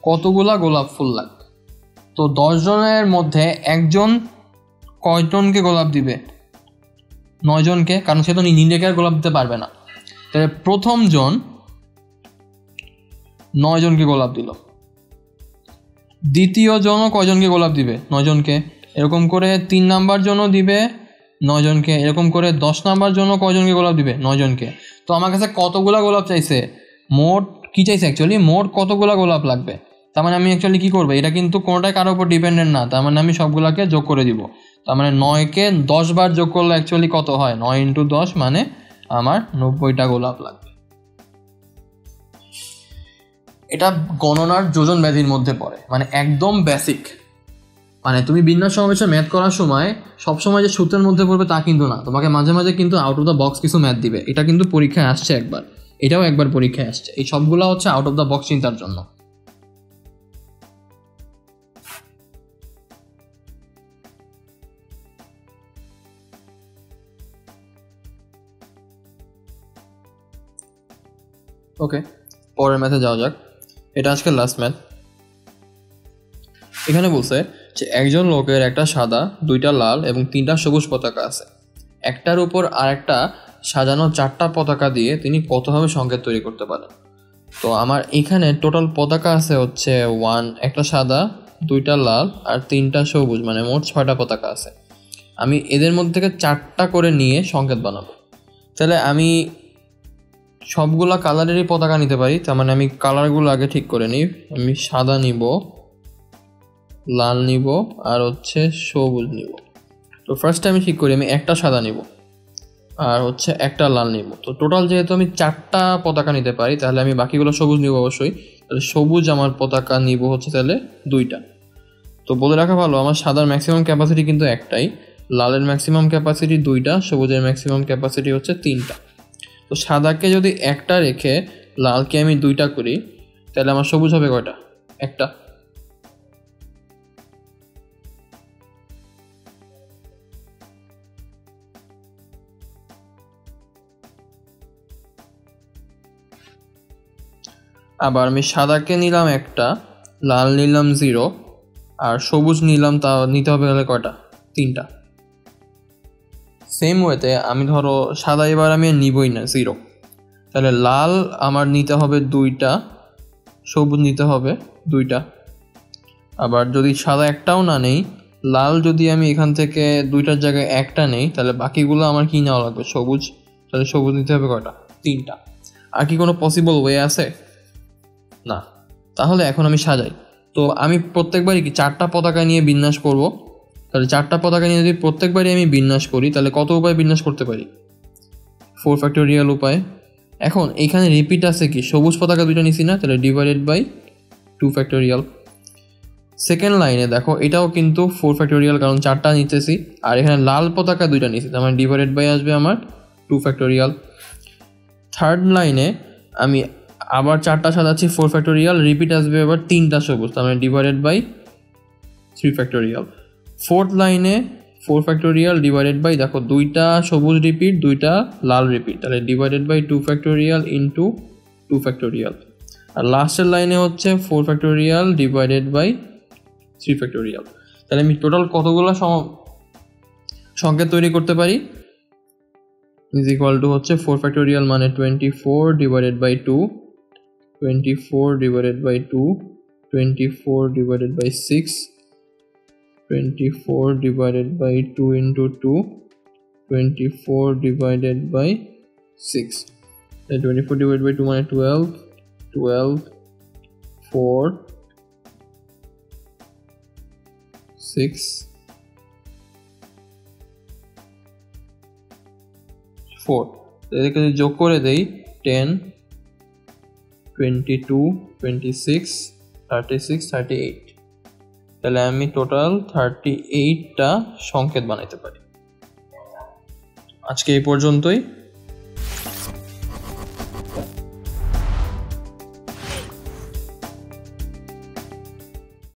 কতগুলা গোলাপ ফুল লাগবে? তো 10 জনের মধ্যে একজন কয়জনকে গোলাপ দিবে? 9 জনকে, কারণ সে তো নিজেকে আর গোলাপ দিতে পারবে না। তাহলে প্রথম জন 9 জনকে গোলাপ দিল, দ্বিতীয় জনও কয়জনকে গোলাপ দিবে? 9 জনকে। এরকম করে 3 নাম্বার জনও দিবে 9 জনকে। এরকম করে 10 নাম্বার জনও কয়জনকে গোলাপ দিবে? 9 জনকে। তো আমার কাছে কতগুলা গোলাপ চাইছে? মোট কি চাইছে অ্যাকচুয়ালি? মোট কতগুলা গোলাপ লাগবে। তার মানে আমি অ্যাকচুয়ালি কী করবো? এটা কিন্তু কোনোটাই কারোর উপর ডিপেন্ডেন্ট না। তার মানে আমি সবগুলাকে যোগ করে দিব। তার মানে 9কে 10 বার যোগ করলে অ্যাকচুয়ালি কত হয়? 9 × 10 মানে আমার 90টা গোলাপ লাগবে। এটা গণনার যোজন ব্যাধির মধ্যে পড়ে, মানে একদম বেসিক। মানে তুমি বিন্যাস সমাবেশে ম্যাথ করার সময় সবসময় যে সূত্রের মধ্যে পড়বে তা কিন্তু না, তোমাকে মাঝে মাঝে কিন্তু আউট অফ দ্য বক্স কিছু ম্যাথ দিবে। এটা কিন্তু পরীক্ষায় আসছে একবার, এটাও একবার পরীক্ষায় আসছে। এই সবগুলো হচ্ছে আউট অফ দ্য বক্স চিন্তার জন্য। ওকে, পরের ম্যাথে যাওয়া যাক। এটা আজকে লাস্ট ম্যাথ। এখানে বলছে যে একজন লোকের একটা সাদা, 2টা লাল এবং 3টা সবুজ পতাকা আছে। একটার উপর আরেকটা সাজানো 4টা পতাকা দিয়ে তিনি কতভাবে সংকেত তৈরি করতে পারেন? তো আমার এখানে টোটাল পতাকা আছে হচ্ছে 1, একটা সাদা, 2টা লাল আর 3টা সবুজ, মানে মোট 6টা পতাকা আছে। আমি এদের মধ্যে থেকে 4টা করে নিয়ে সংকেত বানাবো। তাহলে আমি সবগুলা কালারেরই পতাকা নিতে পারি। তার মানে আমি কালারগুলো আগে ঠিক করে নিই। আমি সাদা নিব, লাল নিব আর হচ্ছে সবুজ নিব। তো ফার্স্টে আমি ঠিক করি আমি একটা সাদা নিব আর হচ্ছে একটা লাল নিব। তো টোটাল যেহেতু আমি 4টা পতাকা নিতে পারি, তাহলে আমি বাকিগুলো সবুজ নিব অবশ্যই। তাহলে সবুজ আমার পতাকা নিব হচ্ছে তাহলে 2টা। তো বলে রাখা ভালো, আমার সাদার ম্যাক্সিমাম ক্যাপাসিটি কিন্তু একটাই, লালের ম্যাক্সিমাম ক্যাপাসিটি 2টা, সবুজের ম্যাক্সিমাম ক্যাপাসিটি হচ্ছে 3টা। তো সাদাকে যদি একটা রেখে লালকে আমি 2টা করি, তাহলে আমার সবুজ হবে কয়টা? একটা। আবার আমি সাদাকে নিলাম একটা, লাল নিলাম 0 আর সবুজ নিলাম, তা নিতে হবে তাহলে কয়টা? 3টা। সেম ওয়েতে আমি ধরো সাদা এবার আমি নিবই না, 0। তাহলে লাল আমার নিতে হবে 2টা, সবুজ নিতে হবে 2টা। আবার যদি সাদা একটাও না নেই, লাল যদি আমি এখান থেকে 2টার জায়গায় একটা নেই, তাহলে বাকিগুলো আমার কি নেওয়া লাগবে? সবুজ। তাহলে সবুজ নিতে হবে কয়টা? 3টা। আর কি কোনো পসিবল ওয়ে আছে? না। তাহলে এখন আমি সাজাই। তো আমি প্রত্যেকবারই কি 4টা পতাকা নিয়ে বিন্যাস করব। তাহলে 4টা পতাকা নিয়ে যদি প্রত্যেকবারই আমি বিন্যাস করি তাহলে কত উপায় বিন্যাস করতে পারি? 4 ফ্যাক্টোরিয়াল উপায়। এখন এইখানে রিপিট আছে কি? সবুজ পতাকা 2টা নিছি না, তাহলে ডিভাইডেড বাই 2 ফ্যাক্টোরিয়াল। সেকেন্ড লাইনে দেখো এটাও কিন্তু 4 ফ্যাক্টোরিয়াল, কারণ 4টা নিতেছি। আর এখানে লাল পতাকা 2টা নিছি, তার মানে ডিভাইডেড বাই আসবে আমার 2 ফ্যাক্টোরিয়াল। থার্ড লাইনে আমি আবার 4টা সাজাচ্ছি 4 ফ্যাক্টোরিয়াল, রিপিট আসবে আবার 3টা সবুজ, তার মানে ডিভাইডেড বাই 3 ফ্যাক্টোরিয়াল। ফোর্থ লাইনে 4 ফ্যাক্টোরিয়াল ডিভাইডেড বাই, দেখো 2টা সবুজ রিপিট 2টা লাল রিপিট, তাহলে divided by 2 factorial into 2 factorial. আর লাস্টের লাইনে হচ্ছে 4 ফ্যাক্টোরিয়াল ডিভাইডেড বাই 3 ফ্যাক্টোরিয়াল। তাহলে আমি টোটাল কতগুলো সংকেত তৈরি করতে পারি? ইজ ইকুয়াল টু হচ্ছে 4 ফ্যাক্টোরিয়াল মানে 24 divided by 2, 24 divided by 2, 24 divided by 6, 24 divided by 2 into 2, 24 divided by 6. 24 divided by 2 মানে 12, 12, 4, 6, 4. এদেরকে যদি যোগ করে দেই 10, 22, 26, 36, 38, তাহলে আমি টোটাল 38টা সংকেত বানাইতে পারি। আজকে এই পর্যন্তই।